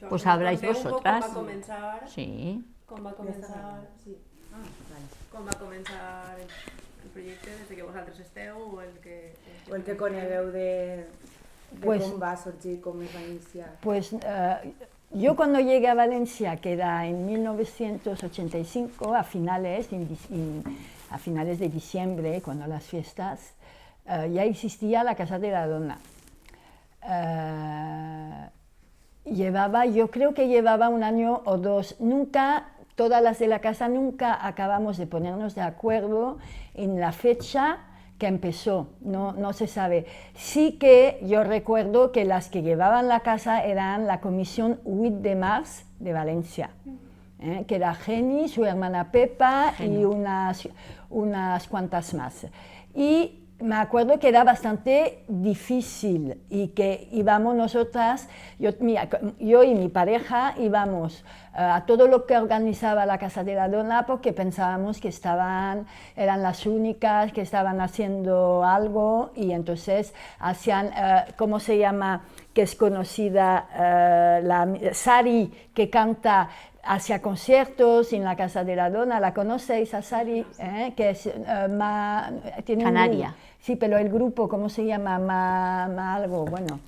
pues habláis Conteu vosotras. Com va començar, Sí. com va començar, sí. Com va començar el projecte des de que vosaltres esteu o el que conegueu de Pues- com va sorgir, com es va iniciar. Pues yo cuando llegué a Valencia, que era en 1985, a finales de diciembre, cuando las fiestas, ya existía la Casa de la Dona. Yo creo que llevaba un año o dos. Todas las de la casa nunca acabamos de ponernos de acuerdo en la fecha que empezó, no se sabe. Sí que yo recuerdo que las que llevaban la casa eran la Comisión 8 de Març de Valencia, que era Jenny, su hermana Pepa y unas cuantas más. Y me acuerdo que era bastante difícil y que íbamos nosotras, yo y mi pareja íbamos a todo lo que organizaba la Casa de la Dona porque pensábamos que eran las únicas que estaban haciendo algo y entonces hacían, ¿cómo se llama?, que es conocida, la Sari, que canta, hacía conciertos en la Casa de la Dona. ¿La conocéis a Sari? Que es tiene Canaria. Sí, pero el grupo, ¿cómo se llama? Bueno.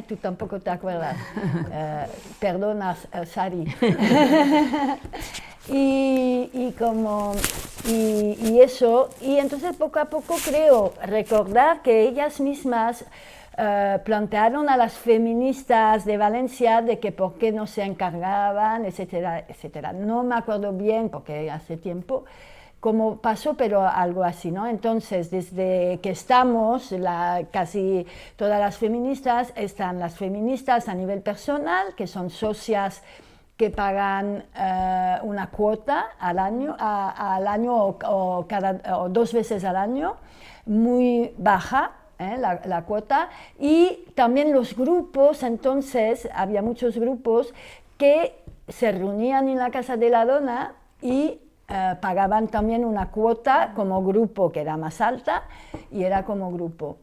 Tú tampoco te acuerdas. Perdona, Sari. y eso, y entonces poco a poco creo recordar que ellas mismas plantearon a las feministas de Valencia de que por qué no se encargaban, etcétera, etcétera. No me acuerdo bien porque hace tiempo cómo pasó, pero algo así, ¿no? Entonces, desde que estamos, casi todas las feministas, están las feministas a nivel personal, que son socias que pagan una cuota al año, o 2 veces al año, muy baja, la cuota, y también los grupos. Entonces había muchos grupos que se reunían en la Casa de la Dona y pagaban también una cuota como grupo que era más alta y era como grupo.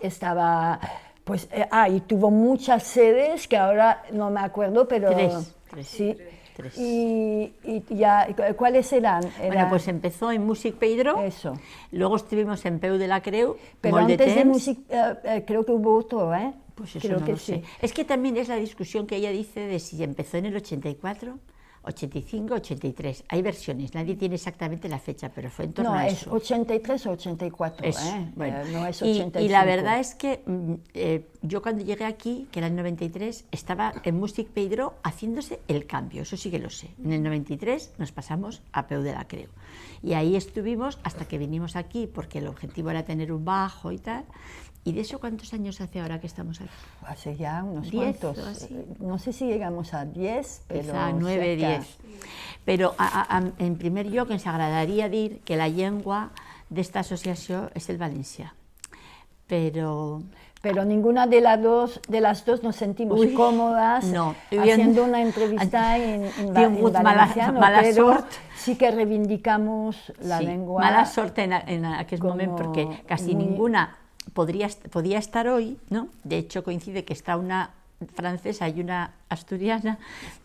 Estaba, pues, y tuvo muchas sedes que ahora no me acuerdo, pero... Tres. Sí. Tres. Y ya, ¿cuáles eran? Bueno, pues empezó en Music Pedro, Eso. luego estuvimos en Peu de la Creu, Pero Molt antes de Temps. Music, creo que hubo otro, ¿eh? Pues eso creo no que lo sí. sé. Es que también es la discusión que ella dice de si empezó en el 84, 85, 83. Hay versiones, nadie tiene exactamente la fecha, pero fue en torno No, a es eso. 83 o 84, Eso, bueno. no es Y 85. la verdad es que yo cuando llegué aquí, que era el 93, estaba en Music Pedro haciéndose el cambio, eso sí que lo sé. En el 93 nos pasamos a Peu de la Creu. Y ahí estuvimos hasta que vinimos aquí, porque el objetivo era tener un bajo y tal. ¿Y de eso cuántos años hace ahora que estamos aquí? Hace ya unos 10 cuantos. o así. No sé si llegamos a 10, pero Quizá 9, cerca. 10. Pero en primer lloc ens agradaria dir que la llengua d'esta associació és el valencià. Però ninguna de las dos nos sentimos cómodas no. haciendo una entrevista en tingut valenciano, mala pero sort. sí que reivindicamos la sí, lengua. mala sort en aquest como moment, perquè casi muy... ninguna podía estar hoy, ¿no? De hecho coincide que está una francesa y una asturiana,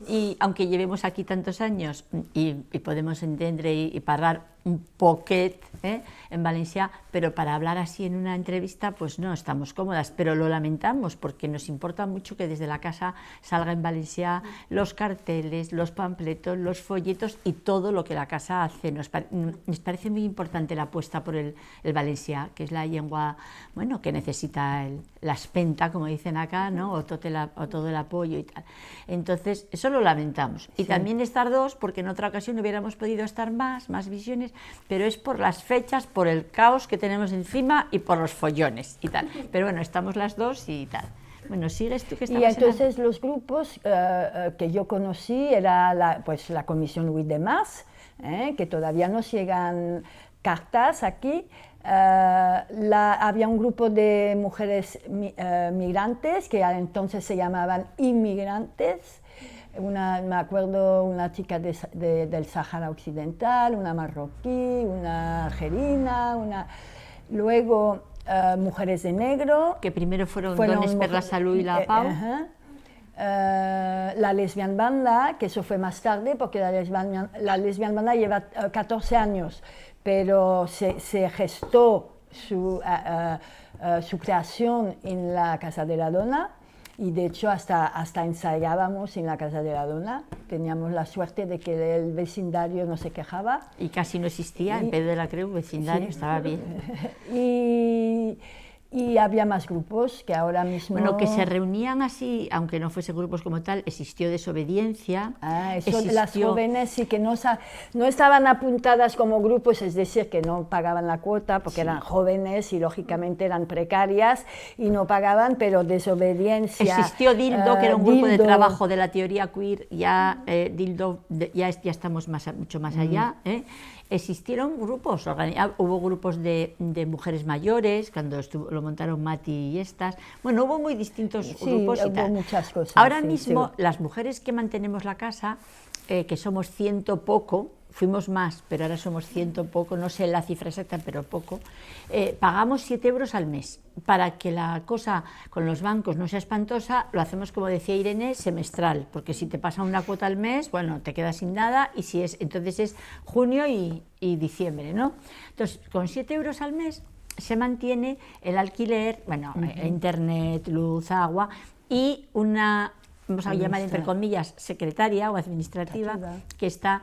y aunque llevemos aquí tantos años y podemos entender y parlar un poquet en valencià, pero para hablar así en una entrevista pues no estamos cómodas, pero lo lamentamos porque nos importa mucho que desde la casa salga en valencià los carteles, los panfletos, los folletos y todo lo que la casa hace. Nos parece muy importante la apuesta por el valencià, que es la lengua, bueno, que necesita la espenta, como dicen acá, ¿no? o todo el apoyo y tal. Entonces, eso lo lamentamos. Y también estar dos, porque en otra ocasión hubiéramos podido estar más visiones, pero es por las fechas, por el caos que tenemos encima y por los follones y tal. Pero bueno, estamos las dos y tal. Bueno, sigues tú que estabas. Y entonces los grupos que yo conocí era la Comisión 8 de Març, que todavía nos llegan cartas aquí. Había un grupo de mujeres migrantes que entonces se llamaban inmigrantes. Me acuerdo una chica del Sáhara Occidental, una marroquí, una algerina, luego mujeres de negro. Que primero fueron Dones per la Salut y la Pau. la Lesbian Banda, que eso fue más tarde, porque la Lesbian Banda lleva 14 años, pero se gestó su creación en la Casa de la Dona, y de hecho hasta ensayábamos en la Casa de la Dona. Teníamos la suerte de que el vecindario no se quejaba. Y casi no existía, en Pedro de la Creu, vecindario, sí. Estaba bien. Y había más grupos que ahora mismo... Bueno, que se reunían así, aunque no fuese grupos como tal, existió Desobediencia. Las jóvenes sí que no estaban apuntadas como grupos, es decir, que no pagaban la cuota porque eran jóvenes y lógicamente eran precarias y no pagaban, pero Desobediencia... Existió Dildo, que era un grupo de trabajo de la teoría queer, ya Dildo, ya estamos mucho más allá, Existieron grupos, hubo grupos de mujeres mayores, cuando lo montaron Mati y estas. Bueno, hubo muy distintos grupos y tal. Muchas cosas. Ahora mismo, las mujeres que mantenemos la casa, que somos 100 poco, fuimos más, pero ahora somos 100 poco, no sé la cifra exacta, pero poco, pagamos 7 euros al mes. Para que la cosa con los bancos no sea espantosa, lo hacemos, como decía Irene, semestral, porque si te pasa una cuota al mes, bueno, te quedas sin nada, y entonces es junio y diciembre, ¿no? Entonces, con 7 euros al mes se mantiene el alquiler, bueno, internet, luz, agua, y una, vamos a llamar entre comillas, secretaria o administrativa, que está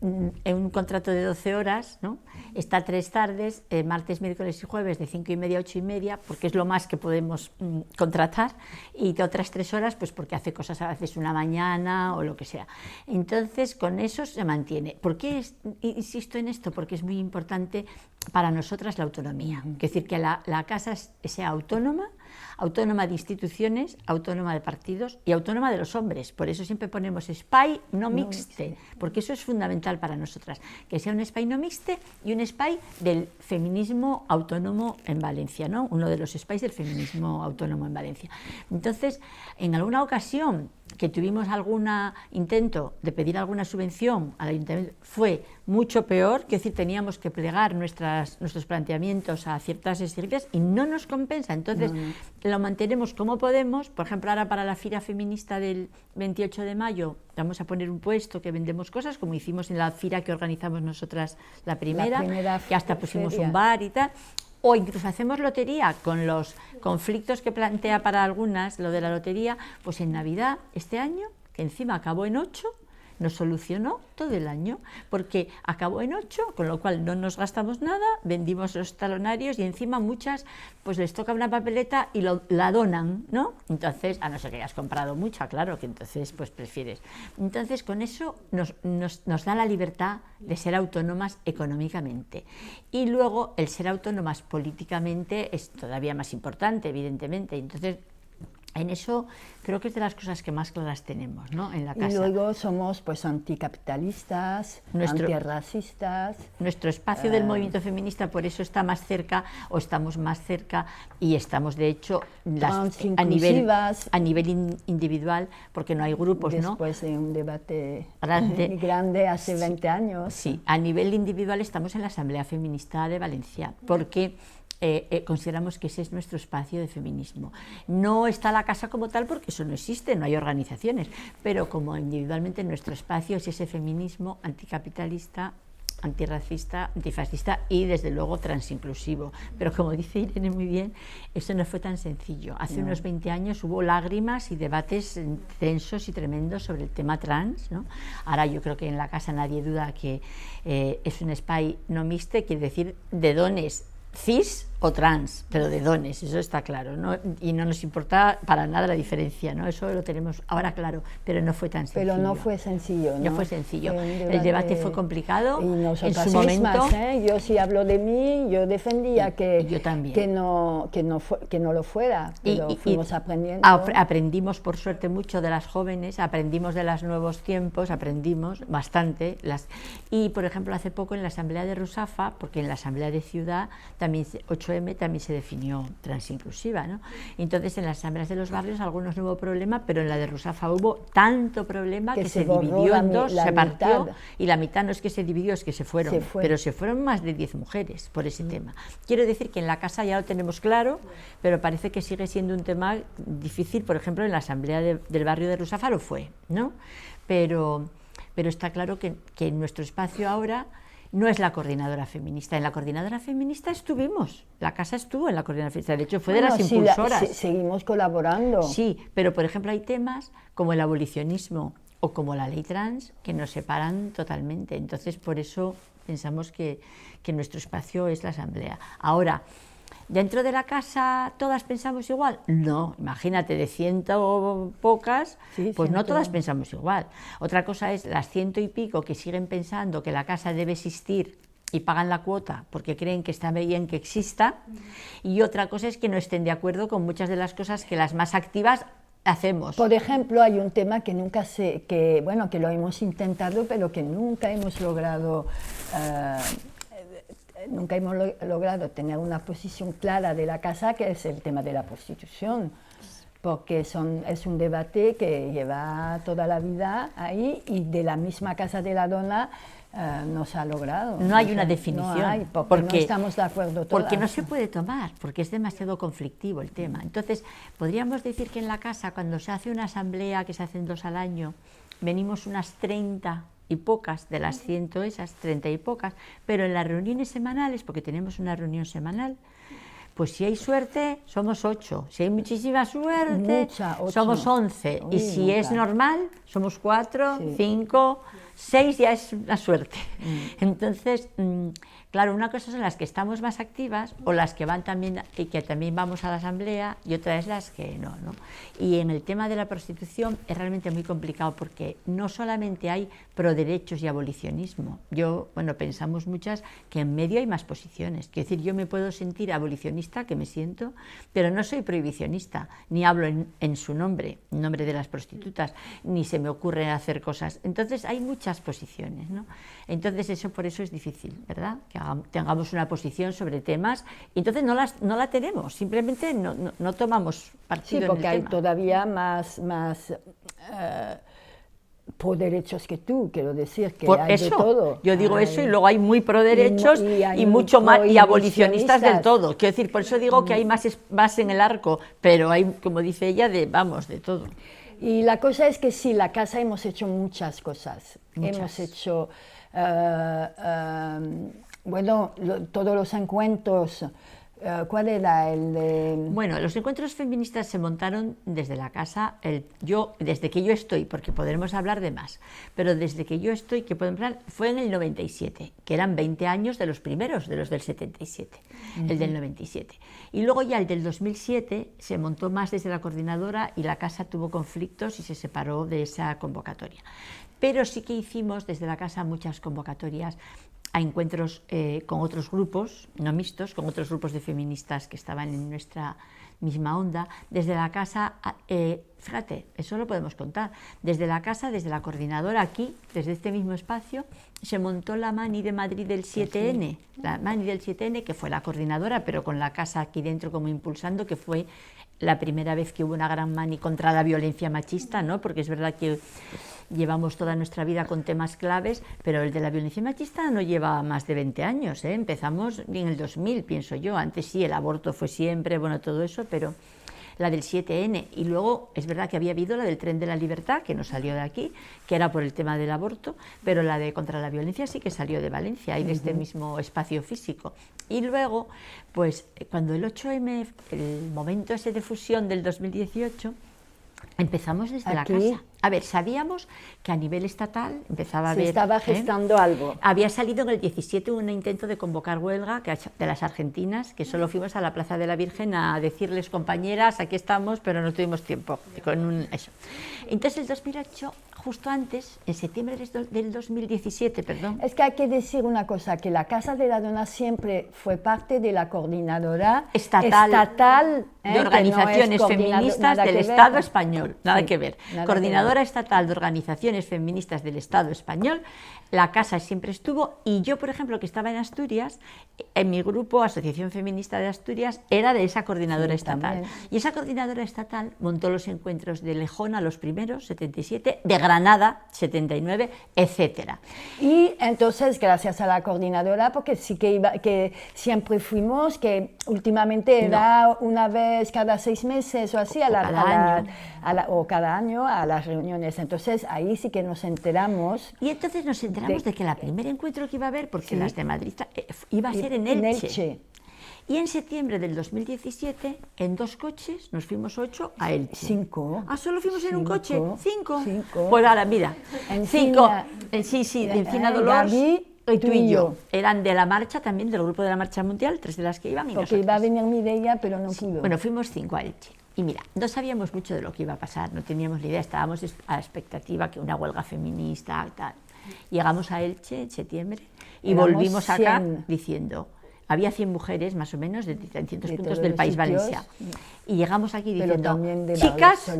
en un contrato de 12 horas, ¿no? Está 3 tardes, martes, miércoles y jueves, de 5:30 a 8:30, porque es lo más que podemos contratar, y de otras 3 horas, pues porque hace cosas a veces una mañana o lo que sea. Entonces, con eso se mantiene. ¿Por qué insisto en esto? Porque es muy importante para nosotras la autonomía. Es decir, que la casa sea autónoma de instituciones, autónoma de partidos y autónoma de los hombres. Por eso siempre ponemos espai no mixte, porque eso es fundamental para nosotras, que sea un espai no mixte y un espai del feminismo autónomo en Valencia, ¿no? Uno de los espais del feminismo autónomo en Valencia. Entonces, en alguna ocasión que tuvimos algún intento de pedir alguna subvención al ayuntamiento, fue mucho peor, que decir, teníamos que plegar nuestros planteamientos a ciertas exigencias y no nos compensa. Entonces, lo mantenemos como podemos. Por ejemplo, ahora para la Fira Feminista del 28 de mayo vamos a poner un puesto que vendemos cosas, como hicimos en la fira que organizamos nosotras la primera que hasta pusimos un bar y tal. O incluso hacemos lotería con los conflictos que plantea para algunas lo de la lotería, pues en Navidad este año, que encima acabó en 8, nos solucionó todo el año, porque acabó en 8, con lo cual no nos gastamos nada, vendimos los talonarios y encima muchas pues les toca una papeleta y la donan, ¿no? Entonces, a no ser que hayas comprado mucha, claro, que entonces pues prefieres. Entonces, con eso nos da la libertad de ser autónomas económicamente. Y luego el ser autónomas políticamente es todavía más importante, evidentemente. Entonces, en eso creo que es de las cosas que más claras tenemos, ¿no? En la casa. Y luego somos pues anticapitalistas, antirracistas. Nuestro espacio del movimiento feminista por eso está más cerca, o estamos más cerca, y estamos de hecho a nivel individual, porque no hay grupos, ¿no? Después de un debate grande hace 20 años. Sí, a nivel individual estamos en la Asamblea Feminista de Valencia, porque consideramos que ese es nuestro espacio de feminismo. No está la casa como tal porque eso no existe, no hay organizaciones, pero como individualmente nuestro espacio es ese feminismo anticapitalista, antirracista, antifascista y desde luego transinclusivo. Pero como dice Irene muy bien, eso no fue tan sencillo. Hace unos 20 años hubo lágrimas y debates tensos y tremendos sobre el tema trans, ¿no? Ahora yo creo que en la casa nadie duda que es un espai no mixte, quiere decir de dones cis o trans, pero de dones, eso está claro, ¿no? Y no nos importa para nada la diferencia, ¿no? Eso lo tenemos ahora claro, pero no fue tan sencillo. Pero no fue sencillo, ¿no? No fue sencillo. El debate fue complicado y en su momento. Yo sí hablo de mí, yo defendía que no lo fuera, pero fuimos aprendiendo. Aprendimos por suerte mucho de las jóvenes, aprendimos de los nuevos tiempos, aprendimos bastante. Y por ejemplo hace poco en la Asamblea de Rusafa, porque en la Asamblea de Ciudad también 8 8M también se definió transinclusiva, ¿no? Entonces en las asambleas de los barrios algunos no hubo problema, pero en la de Rusafa hubo tanto problema que se dividió en dos, se partió, y la mitad no es que se dividió, es que se fueron, pero se fueron más de 10 mujeres por ese tema. Quiero decir que en la casa ya lo tenemos claro, pero parece que sigue siendo un tema difícil. Por ejemplo, en la asamblea del barrio de Rusafa lo fue, ¿no? Pero está claro que en nuestro espacio ahora no es la coordinadora feminista. En la coordinadora feminista estuvimos, la casa estuvo en la coordinadora feminista, de hecho fue de las impulsoras. Seguimos colaborando. Sí, pero por ejemplo hay temas como el abolicionismo o como la ley trans que nos separan totalmente. Entonces por eso pensamos que nuestro espacio es la asamblea. Ahora, ¿dentro de la casa todas pensamos igual? No, imagínate, de 100 o pocas, pues no todas pensamos igual. Otra cosa es las 100 y pico que siguen pensando que la casa debe existir y pagan la cuota porque creen que está bien que exista, y otra cosa es que no estén de acuerdo con muchas de las cosas que las más activas hacemos. Por ejemplo, hay un tema que que lo hemos intentado, pero que nunca hemos logrado... Nunca hemos logrado tener una posición clara de la casa, que es el tema de la prostitución, porque es un debate que lleva toda la vida ahí, y de la misma Casa de la Dona no se ha logrado. No hay una definición. No hay, porque no estamos de acuerdo todas. Porque no se puede tomar, porque es demasiado conflictivo el tema. Entonces, podríamos decir que en la casa, cuando se hace una asamblea, que se hacen 2 al año, venimos unas 30 y pocas de las 100 esas, 30 y pocas, pero en las reuniones semanales, porque tenemos una reunión semanal, pues si hay suerte somos 8, si hay muchísima suerte somos 11, y si es normal somos 4, 5, 6 ya es una suerte. Entonces, claro, una cosa son las que estamos más activas o las que van también y que también vamos a la asamblea, y otra es las que no, ¿no? Y en el tema de la prostitución es realmente muy complicado, porque no solamente hay proderechos y abolicionismo. Pensamos muchas que en medio hay más posiciones. Quiero decir, yo me puedo sentir abolicionista, que me siento, pero no soy prohibicionista, ni hablo en su nombre, en nombre de las prostitutas, ni se me ocurre hacer cosas. Entonces hay muchas posiciones, ¿no? Entonces por eso es difícil, ¿verdad? Que tengamos una posición sobre temas, y entonces no la tenemos, simplemente no tomamos partido en el tema. Sí, porque hay todavía más pro derechos que tú, quiero decir, que hay de todo. Yo digo eso, y luego hay muy pro derechos y mucho más, y abolicionistas del todo. Quiero decir, por eso digo que hay más en el arco, pero hay, como dice ella, de todo. Y la cosa es que sí, la casa hemos hecho muchas cosas. Hemos hecho, todos los encuentros. ¿Cuál era el de...? Bueno, los encuentros feministas se montaron desde la casa, desde que yo estoy, porque podremos hablar de más, pero desde que yo estoy, que podemos hablar, fue en el 97, que eran 20 años de los primeros, de los del 77, el del 97. Y luego ya el del 2007 se montó más desde la coordinadora, y la casa tuvo conflictos y se separó de esa convocatoria. Pero sí que hicimos desde la casa muchas convocatorias a encuentros con otros grupos, no mixtos, con otros grupos de feministas que estaban en nuestra misma onda. Desde la casa, fíjate, eso lo podemos contar, desde la casa, desde la coordinadora aquí, desde este mismo espacio, se montó la Mani de Madrid del 7N, la Mani del 7N, que fue la coordinadora, pero con la casa aquí dentro como impulsando, que fue la primera vez que hubo una gran Mani contra la violencia machista, ¿no? Porque es verdad que llevamos toda nuestra vida con temas claves, pero el de la violencia machista no lleva más de 20 años, ¿eh? Empezamos en el 2000, pienso yo. Antes sí, el aborto fue siempre, todo eso, pero la del 7N, y luego es verdad que había habido la del Tren de la Libertad, que no salió de aquí, que era por el tema del aborto, pero la de contra la violencia sí que salió de Valencia y de este mismo espacio físico. Y luego, pues cuando el 8M, el momento ese de fusión del 2018, empezamos desde la casa. A ver, sabíamos que a nivel estatal empezaba a haber... Se estaba gestando algo. Había salido en el 17 un intento de convocar huelga de las argentinas, que solo fuimos a la Plaza de la Virgen a decirles, compañeras, aquí estamos, pero no tuvimos tiempo. Entonces el 2008, justo antes, en septiembre del 2017, perdón. Es que hay que decir una cosa, que la Casa de la Dona siempre fue parte de la coordinadora estatal de organizaciones feministas del Estado español, nada que ver. Coordinadora estatal de organizaciones feministas del Estado español, la casa siempre estuvo, y yo, por ejemplo, que estaba en Asturias, en mi grupo, Asociación Feminista de Asturias, era de esa coordinadora estatal. También. Y esa coordinadora estatal montó los encuentros de Lejona, los primeros, 77, de Granada, 79, etcétera. Y entonces, gracias a la coordinadora, porque sí que siempre fuimos, que últimamente era una vez cada 6 meses o así, o cada año a las reuniones. Entonces, ahí sí que nos enteramos. Y entonces nos enteramos de que el primer encuentro que iba a haber, porque las de Madrid iba a ser en Elche. Y en septiembre del 2017, en 2 coches, nos fuimos 8 a Elche. 5. Ah, ¿solo fuimos en un coche? 5. 5. Pues ahora, mira, 5. Sí, de Encina Dolors. Y tú y yo. Eran de la marcha también, del grupo de la Marcha Mundial, 3 de las que iban. Y porque iba a venir Mireia, pero no pudo. Bueno, fuimos 5 a Elche. Y mira, no sabíamos mucho de lo que iba a pasar, no teníamos ni idea, estábamos a la expectativa que una huelga feminista, tal. Llegamos a Elche en septiembre y volvimos acá diciendo, había 100 mujeres más o menos de distintos puntos del país Valencia. Y llegamos aquí diciendo, chicas,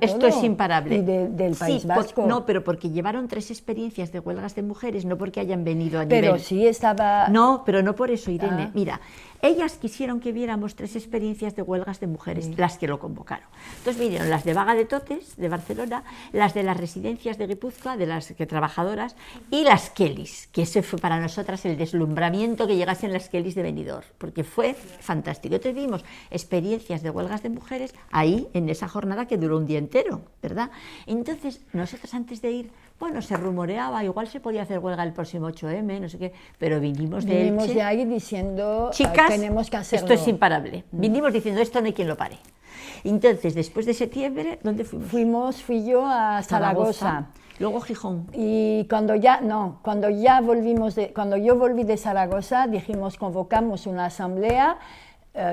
esto es imparable. Y del País Vasco. No, pero porque llevaron 3 experiencias de huelgas de mujeres, no porque hayan venido a nivel. Pero sí estaba... No, pero no por eso, Irene. Mira, ellas quisieron que viéramos 3 experiencias de huelgas de mujeres, las que lo convocaron. Entonces vinieron las de Vaga de Totes, de Barcelona, las de las residencias de Guipúzcoa, de las trabajadoras, y las Kellys, que ese fue para nosotras el deslumbramiento que llegasen las Kellys de Benidorm, porque fue fantástico. Entonces vimos experiencias de huelgas de mujeres ahí, en esa jornada que duró un día entero, ¿verdad? Entonces, nosotros antes de ir, bueno, se rumoreaba, igual se podía hacer huelga el próximo 8M, no sé qué, pero vinimos de Elche, de ahí diciendo, chicas, tenemos que hacerlo. Esto es imparable. Vinimos diciendo, esto no hay quien lo pare. Entonces, después de septiembre, ¿dónde fuimos? Fui yo a Zaragoza. Luego Gijón. Y cuando yo volví de Zaragoza, dijimos, convocamos una asamblea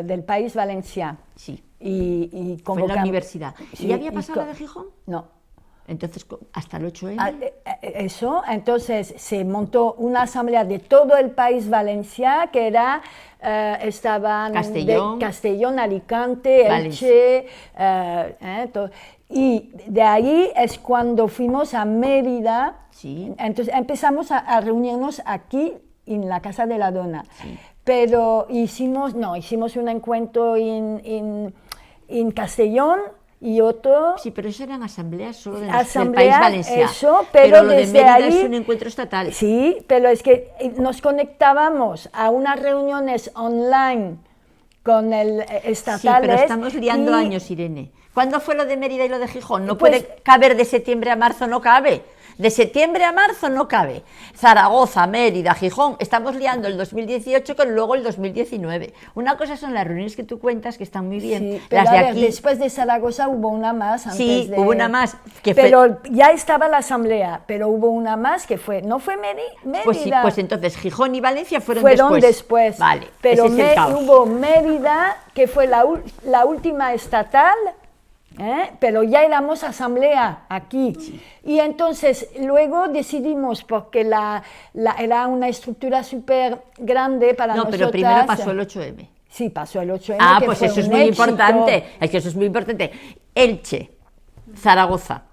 del País Valencià. Sí. Y fue en la universidad. Sí, ¿Y había pasado la de Gijón? No. Entonces, hasta el 8M. Eso, entonces se montó una asamblea de todo el País Valencià, que era, estaban Castellón, Alicante, Elche, y de ahí es cuando fuimos a Mérida. Sí. Entonces empezamos a reunirnos aquí en la Casa de la Dona. Sí. Pero hicimos un encuentro en Castellón y otro... Sí, pero eso eran asambleas solo del País Valencià. Eso, pero lo de desde Mérida ahí, es un encuentro estatal. Sí, pero es que nos conectábamos a unas reuniones online con el estatales. Sí, pero estamos liando años, Irene. ¿Cuándo fue lo de Mérida y lo de Gijón? No puede caber de septiembre a marzo, no cabe. De septiembre a marzo no cabe. Zaragoza, Mérida, Gijón, estamos liando el 2018 con luego el 2019. Una cosa son las reuniones que tú cuentas, que están muy bien. Sí, pero las de aquí. Después de Zaragoza hubo una más. Sí, hubo una más. Pero ya estaba la asamblea, pero hubo una más que fue, ¿no fue Mérida? Pues sí, pues entonces Gijón y Valencia fueron después. Vale, pero ese es el caos. Hubo Mérida, que fue la última estatal. Pero ya éramos asamblea aquí. Sí. Y entonces luego decidimos, porque era una estructura súper grande para nosotras. No, pero primero pasó el 8M. Sí, pasó el 8M. Ah, pues eso es muy importante. Es que eso es muy importante. Elche, Zaragoza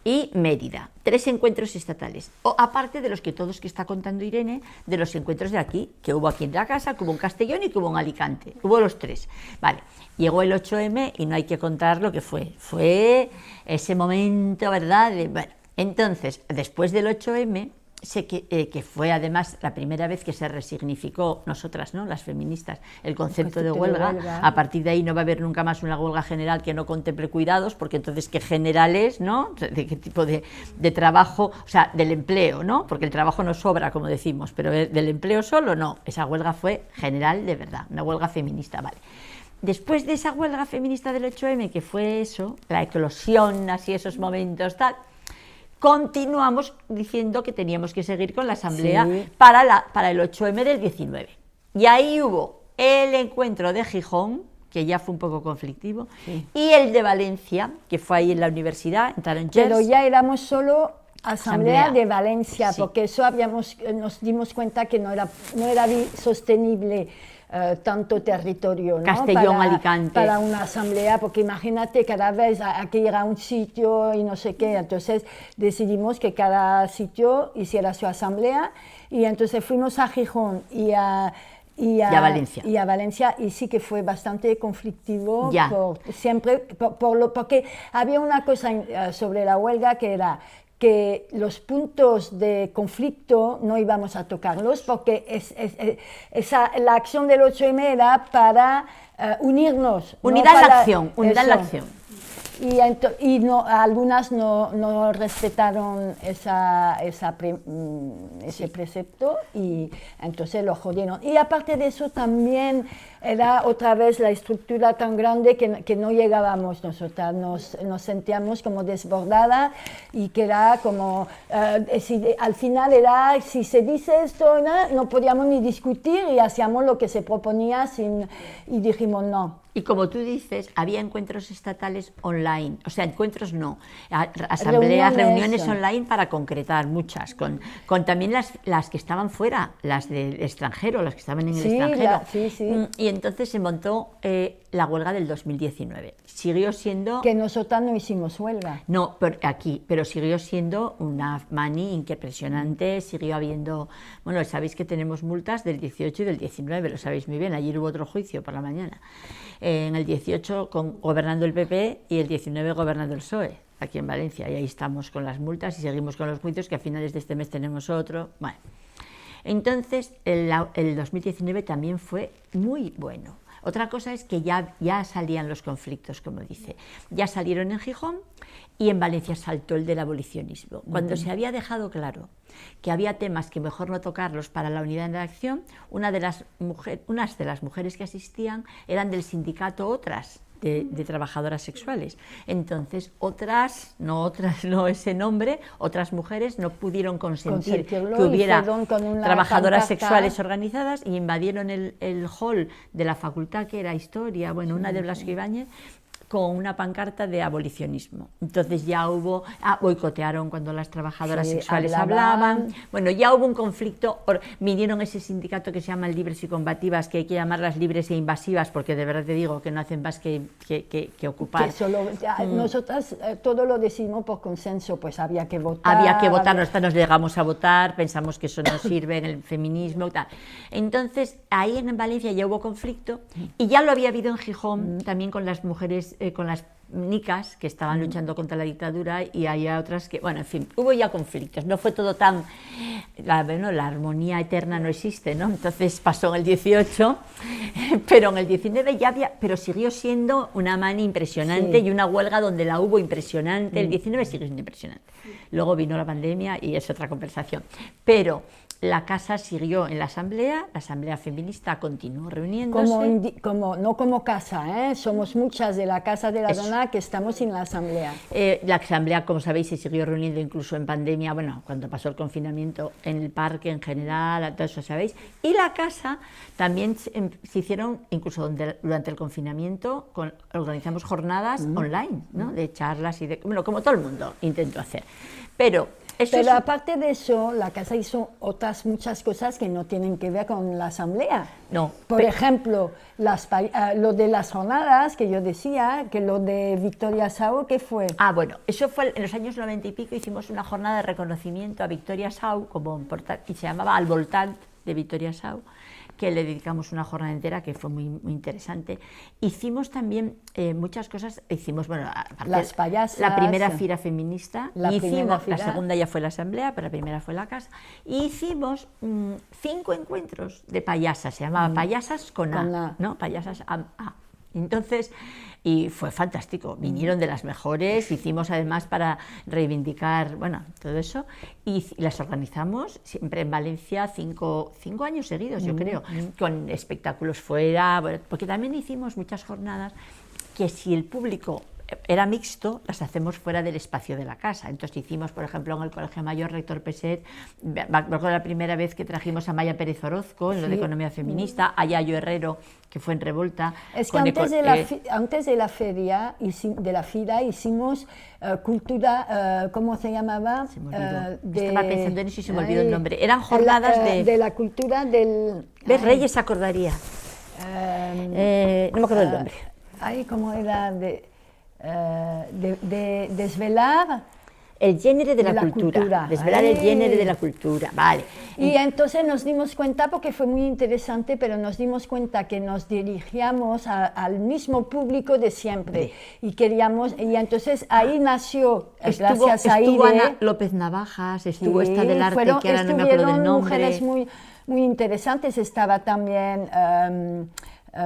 y Mérida. 3 encuentros estatales, o aparte de los que todos que está contando Irene, de los encuentros de aquí, que hubo aquí en la casa, que hubo en Castellón y que hubo en Alicante, hubo los 3. Vale, llegó el 8M y no hay que contar lo que fue ese momento, ¿verdad? Bueno, entonces, después del 8M, sé que fue además la primera vez que se resignificó, nosotras, ¿no?, las feministas, el concepto de huelga. A partir de ahí no va a haber nunca más una huelga general que no contemple cuidados, porque entonces qué general es, ¿no?, de qué tipo de trabajo, o sea, del empleo, ¿no?, porque el trabajo no sobra, como decimos, pero del empleo solo no, esa huelga fue general de verdad, una huelga feminista, vale. Después de esa huelga feminista del 8M, que fue eso, la eclosión, así esos momentos, tal, continuamos diciendo que teníamos que seguir con la asamblea para el 8M del 19. Y ahí hubo el encuentro de Gijón, que ya fue un poco conflictivo, Sí. y el de Valencia, que fue ahí en la universidad, en Tarongers. Pero ya éramos solo Asamblea de Valencia, Sí. porque eso nos dimos cuenta que no era sostenible tanto territorio, ¿no? Castellón, Alicante. Para una asamblea, porque imagínate, cada vez hay que ir a un sitio y no sé qué, entonces decidimos que cada sitio hiciera su asamblea, y entonces fuimos a Gijón y a Valencia. Y a Valencia, y sí que fue bastante conflictivo, Ya. porque había una cosa sobre la huelga que era que los puntos de conflicto no íbamos a tocarlos, porque la acción del 8M era para unirnos. Unidad no en la para acción, unidad en la eso. acción. Y algunas no respetaron ese precepto, y entonces lo jodieron. Y aparte de eso también era otra vez la estructura tan grande que no llegábamos nosotras, nos sentíamos como desbordadas, y que era como, al final era, si se dice esto, no podíamos ni discutir, y hacíamos lo que se proponía y dijimos no. Y como tú dices, había encuentros estatales online, o sea, encuentros no, asambleas, reuniones online para concretar, muchas, con también las que estaban fuera, las del extranjero, las que estaban en el extranjero. Sí. Y entonces se montó la huelga del 2019. Siguió siendo... Que nosotras no hicimos huelga. No, pero siguió siendo una mani impresionante, siguió habiendo... Bueno, sabéis que tenemos multas del 18 y del 19, lo sabéis muy bien, ayer hubo otro juicio por la mañana. En el 18 gobernando el PP y el 19 gobernando el PSOE, aquí en Valencia, y ahí estamos con las multas y seguimos con los juicios, que a finales de este mes tenemos otro. Bueno, entonces el 2019 también fue muy bueno. Otra cosa es que ya salían los conflictos, como dice, ya salieron en Gijón, y en Valencia saltó el del abolicionismo. Cuando se había dejado claro que había temas que mejor no tocarlos para la unidad de acción, unas de las mujeres que asistían eran del sindicato Otras, de trabajadoras sexuales. Entonces, no ese nombre, otras mujeres no pudieron consentir que hubiera trabajadoras sexuales organizadas, y invadieron el hall de la facultad, que era Historia, bueno, una de Blasco Ibáñez, con una pancarta de abolicionismo. Entonces ya boicotearon cuando las trabajadoras sexuales hablaban. Bueno, ya hubo un conflicto, vinieron ese sindicato que se llama Libres y Combativas, que hay que llamarlas libres e invasivas, porque de verdad te digo que no hacen más que ocupar. Nosotras todo lo decimos por consenso, pues había que votar. Nosotros nos llegamos a votar, pensamos que eso no sirve en el feminismo, tal. Entonces, ahí en Valencia ya hubo conflicto, y ya lo había habido en Gijón, también con las mujeres, con las nicas que estaban luchando contra la dictadura, y había otras que, bueno, en fin, hubo ya conflictos, no fue todo tan, la armonía eterna no existe, ¿no? Entonces pasó en el 18, pero en el 19 ya había, pero siguió siendo una mani impresionante, y una huelga donde la hubo impresionante. El 19 sigue siendo impresionante. Luego vino la pandemia y es otra conversación, pero la casa siguió en la asamblea feminista continuó reuniéndose. No como casa, somos muchas de la Casa de la Dona que estamos en la asamblea. La asamblea, como sabéis, se siguió reuniendo incluso en pandemia, bueno, cuando pasó el confinamiento, en el parque en general, todo eso sabéis. Y la casa también se hicieron, incluso durante el confinamiento, organizamos jornadas online, ¿no? De charlas y bueno, como todo el mundo intentó hacer. Pero aparte de eso, la casa hizo otras muchas cosas que no tienen que ver con la asamblea. No. Por ejemplo, lo de las jornadas que yo decía, que lo de Victoria Sau, ¿qué fue? Bueno, eso fue en los años 90 y pico, hicimos una jornada de reconocimiento a Victoria Sau, y se llamaba Al Voltant de Victoria Sau, que le dedicamos una jornada entera, que fue muy, muy interesante. Hicimos también muchas cosas, bueno, las payasas, la primera fira feminista, la segunda ya fue la asamblea, pero la primera fue la casa, y hicimos 5 encuentros de payasas, se llamaba Payasas con A, ¿no? Payasas A. Entonces, y fue fantástico, vinieron de las mejores, hicimos además para reivindicar, bueno, todo eso, y las organizamos siempre en Valencia 5 años seguidos, yo creo, con espectáculos fuera, porque también hicimos muchas jornadas que si el público era mixto, las hacemos fuera del espacio de la casa. Entonces hicimos, por ejemplo, en el Colegio Mayor Rector Peset, me acuerdo la primera vez que trajimos a Maya Pérez Orozco en lo de economía feminista, a Yayo Herrero, que fue en Revolta. Es que antes de la feria, de la FIRA, hicimos cultura, ¿cómo se llamaba? Se me olvidó. Estaba pensando en eso y se me olvidó el nombre. Eran jornadas de la cultura del... ¿Ves? Reyes se acordaría. No me acuerdo el nombre. ¿Cómo era? De desvelar... El género de la cultura. Desvelar el género de la cultura, vale. Y entonces nos dimos cuenta, porque fue muy interesante, pero nos dimos cuenta que nos dirigíamos al mismo público de siempre. Y queríamos, y entonces ahí nació, gracias a estuvo Ire, Ana López Navajas, estuvo esta del arte, que ahora no me acuerdo estuvieron del nombre. mujeres muy interesantes, estaba también...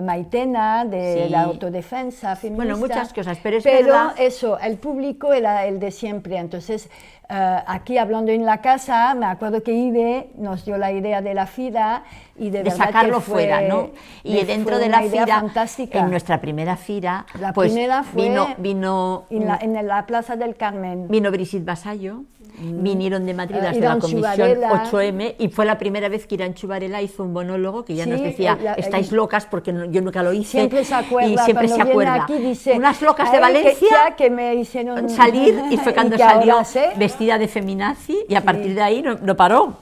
Maitena, de la autodefensa feminista. Bueno, muchas cosas, pero es verdad. Eso, el público era el de siempre. Entonces, aquí hablando en la casa, me acuerdo que Ide nos dio la idea de la FIRA y de verdad sacarlo que fue, fuera, ¿no? Y dentro de la FIRA, fantástica. en nuestra primera FIRA, la pues primera fue vino en la Plaza del Carmen. Vino Brigitte Vasallo. Vinieron de Madrid las de Irán la Comisión Chuvarela. 8M y fue la primera vez que Irán Chuvarela hizo un monólogo que ya nos decía, estáis locas porque yo nunca lo hice. Siempre se acuerda, y siempre se acuerda. Aquí dice, unas locas de Valencia que me hicieron salir y fue cuando salió sé. vestida de feminazi y a partir de ahí no paró.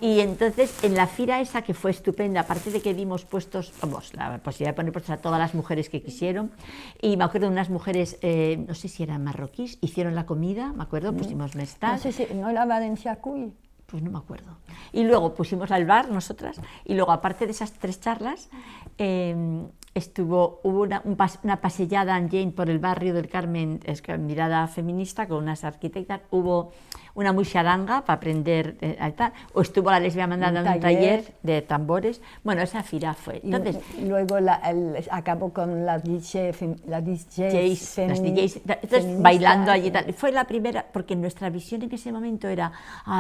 Y entonces en la FIRA esa que fue estupenda, aparte de que dimos puestos, la posibilidad de poner puestos a todas las mujeres que quisieron, y me acuerdo de unas mujeres, no sé si eran marroquíes, hicieron la comida, me acuerdo, pusimos mestas. No sé si, ¿no era Valencia Cuy? Pues no me acuerdo. Y luego pusimos al bar nosotras, y luego aparte de esas 3 charlas, hubo una paseada en Jane por el barrio del Carmen, mirada feminista, con unas arquitectas, hubo una muy charanga para aprender tal, o estuvo la lesbia mandando a un taller de tambores. Bueno, esa FIRA fue. Entonces, y luego acabó con las DJs bailando allí tal. Fue la primera, porque nuestra visión en ese momento era,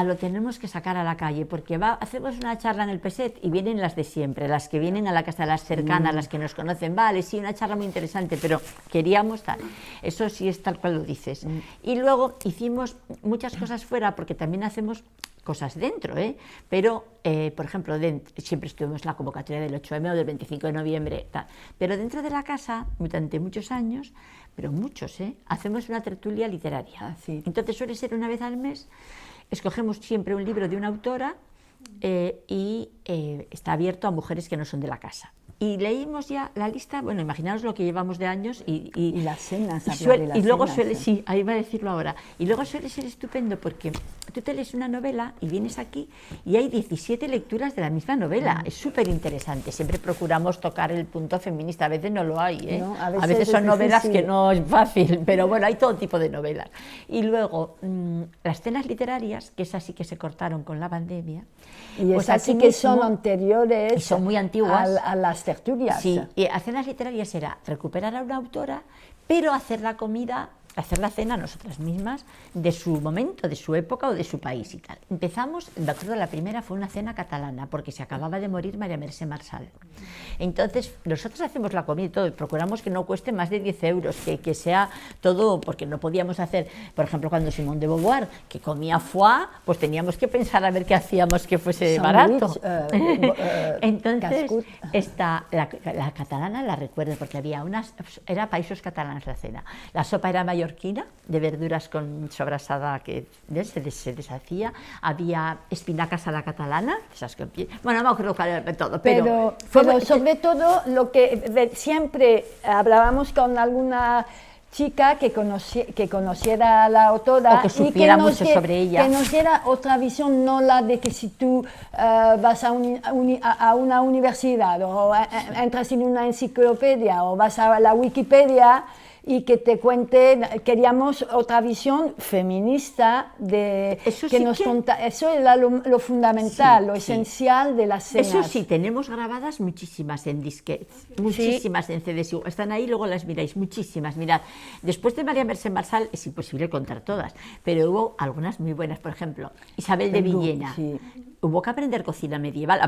lo tenemos que sacar a la calle, porque hacemos una charla en el Peset y vienen las de siempre, las que vienen a la casa, las cercanas, las que nos conocen, vale, sí, una charla muy interesante, pero queríamos tal. Eso sí es tal cual lo dices. Y luego hicimos muchas cosas fuera, porque también hacemos cosas dentro, pero, por ejemplo, siempre estuvimos en la convocatoria del 8M o del 25 de noviembre, tal. Pero dentro de la casa, durante muchos años, pero muchos, hacemos una tertulia literaria. Sí. Entonces suele ser una vez al mes, escogemos siempre un libro de una autora y está abierto a mujeres que no son de la casa. Y leímos ya la lista, bueno, imaginaos lo que llevamos de años y las cenas. Y luego suele, sí, ahí va a decirlo ahora, y luego suele ser estupendo porque tú te lees una novela y vienes aquí y hay 17 lecturas de la misma novela, es súper interesante, siempre procuramos tocar el punto feminista, a veces no lo hay, No, a veces son novelas que no es fácil, pero bueno, hay todo tipo de novelas. Y luego, las cenas literarias, que esas sí que se cortaron con la pandemia, y pues esas sí que son anteriores y son muy antiguas a las tertulias. Sí, y a cenas literarias era recuperar a una autora, pero hacer la comida, hacer la cena nosotras mismas de su momento, de su época o de su país y tal. Empezamos, me acuerdo, la primera fue una cena catalana, porque se acababa de morir María Mercè Marçal. Entonces, nosotros hacemos la comida y todo, y procuramos que no cueste más de 10 euros, que sea todo, porque no podíamos hacer, por ejemplo, cuando Simone de Beauvoir, que comía foie, pues teníamos que pensar a ver qué hacíamos que fuese barato. Entonces, la catalana la recuerdo, porque había era països catalans la cena. La sopa era mallorquina, de verduras con sobrasada que se deshacía, había espinacas a la catalana, esas con pie. Bueno, no me acuerdo cuál era todo, pero sobre todo lo que siempre hablábamos con alguna chica que conociera a la autora o que supiera mucho sobre ella. Que nos diera otra visión, no la de que si tú vas a una universidad o entras en una enciclopedia o vas a la Wikipedia y que te cuente, queríamos otra visión feminista eso era lo fundamental, lo esencial de las cenas. Eso sí, tenemos grabadas muchísimas en disquetes, muchísimas en CDs, están ahí, luego las miráis, muchísimas, mirad. Después de María Mercè Marçal es imposible contar todas, pero hubo algunas muy buenas, por ejemplo, Isabel de Villena, hubo que aprender cocina medieval,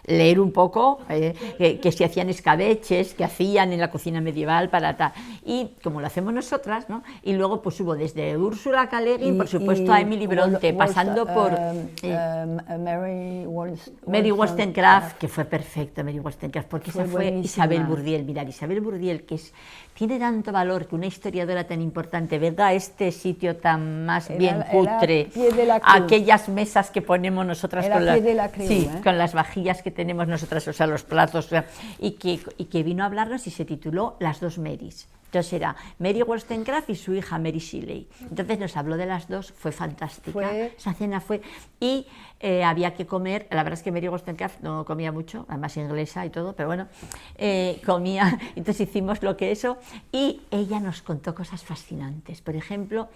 leer un poco, que se hacían escabeches, que hacían en la cocina medieval para tal. Y como lo hacemos nosotras, ¿no? Y luego pues hubo desde Úrsula K. Le Guin, por supuesto a Emily Bronte, pasando por Mary Wollstonecraft, que fue perfecto, Mary Wollstonecraft, porque esa fue Isabel Bourdiel. Mirad, Isabel Bourdiel, que tiene tanto valor que una historiadora tan importante venga a este sitio tan más bien cutre, aquellas mesas que ponemos nosotras con las vajillas que tenemos nosotras, o sea, los platos, y que vino a hablarnos y se tituló Las dos Marys. Entonces era Mary Wollstonecraft y su hija Mary Shelley. Entonces nos habló de las dos, fue fantástica. Esa cena fue... Y había que comer, la verdad es que Mary Wollstonecraft no comía mucho, además inglesa y todo, pero bueno, comía, entonces hicimos lo que eso, y ella nos contó cosas fascinantes. Por ejemplo,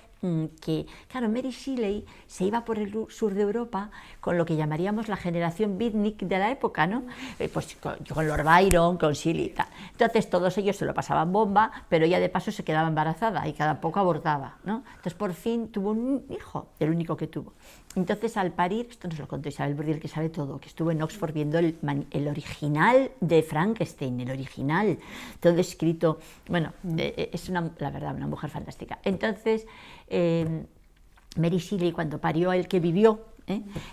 que, claro, Mary Shelley se iba por el sur de Europa con lo que llamaríamos la generación beatnik de la época, ¿no? Pues con Lord Byron, con Shelley y tal. Entonces todos ellos se lo pasaban bomba, pero ella de paso se quedaba embarazada y cada poco abortaba, ¿no? Entonces por fin tuvo un hijo, el único que tuvo. Entonces al parir, esto nos lo contó Isabel Bourdiel, que sabe todo, que estuvo en Oxford viendo el original de Frankenstein, el original, todo escrito, bueno, es la verdad una mujer fantástica. Entonces Mary Shelley, cuando parió el que vivió,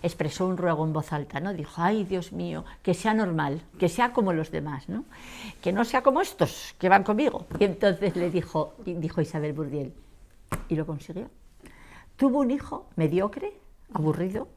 expresó un ruego en voz alta, ¿no? Dijo, ay, Dios mío, que sea normal, que sea como los demás, ¿no? Que no sea como estos que van conmigo. Y entonces dijo Isabel Bourdiel, y lo consiguió. Tuvo un hijo mediocre, aburrido,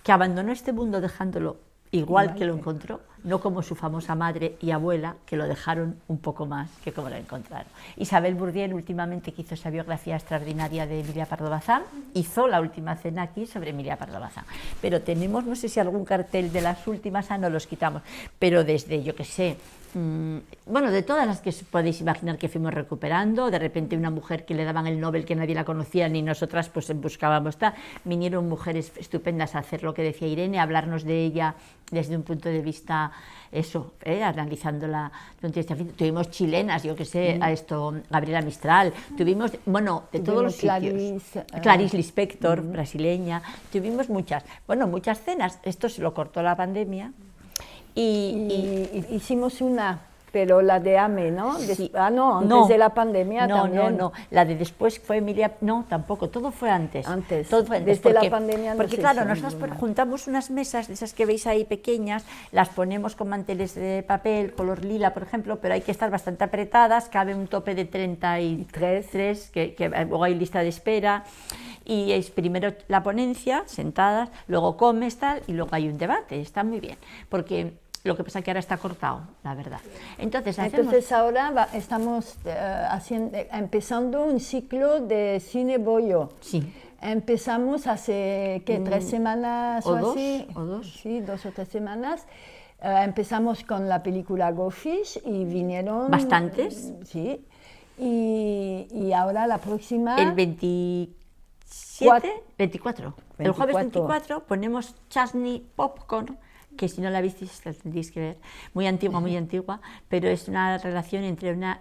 que abandonó este mundo dejándolo igual que lo encontró, no como su famosa madre y abuela, que lo dejaron un poco más que como lo encontraron. Isabel Bourdiel últimamente que hizo esa biografía extraordinaria de Emilia Pardo Bazán, hizo la última cena aquí sobre Emilia Pardo Bazán. Pero tenemos, no sé si algún cartel de las últimas, no los quitamos, pero desde, yo qué sé, bueno, de todas las que podéis imaginar que fuimos recuperando, de repente una mujer que le daban el Nobel que nadie la conocía ni nosotras pues buscábamos, vinieron mujeres estupendas a hacer lo que decía Irene, a hablarnos de ella desde un punto de vista, eso, analizándola, tuvimos chilenas, yo que sé, Gabriela Mistral, tuvimos, bueno, de todos los sitios, Clarice Lispector, brasileña, tuvimos muchas cenas, esto se lo cortó la pandemia. Y hicimos una, pero la de AME, ¿no? Antes de la pandemia también. No, la de después fue Emilia, no, tampoco, todo fue antes. Todo fue antes, desde la pandemia no. Porque claro, nosotros juntamos unas mesas, de esas que veis ahí pequeñas, las ponemos con manteles de papel, color lila, por ejemplo, pero hay que estar bastante apretadas, cabe un tope de 33, que luego hay lista de espera. Y es primero la ponencia, sentadas, luego comes, tal, y luego hay un debate, está muy bien, porque lo que pasa es que ahora está cortado, la verdad. Entonces ahora estamos empezando un ciclo de cine bollo. Sí. Empezamos hace, ¿qué? 3 semanas o así. O dos. Sí, 2 o 3 semanas. Empezamos con la película Go Fish y vinieron... ¿Bastantes? Sí. Y ahora la próxima... El 24. El jueves 24 ponemos Chutney Popcorn, que si no la visteis la tendréis que ver, muy antigua, pero es una relación entre una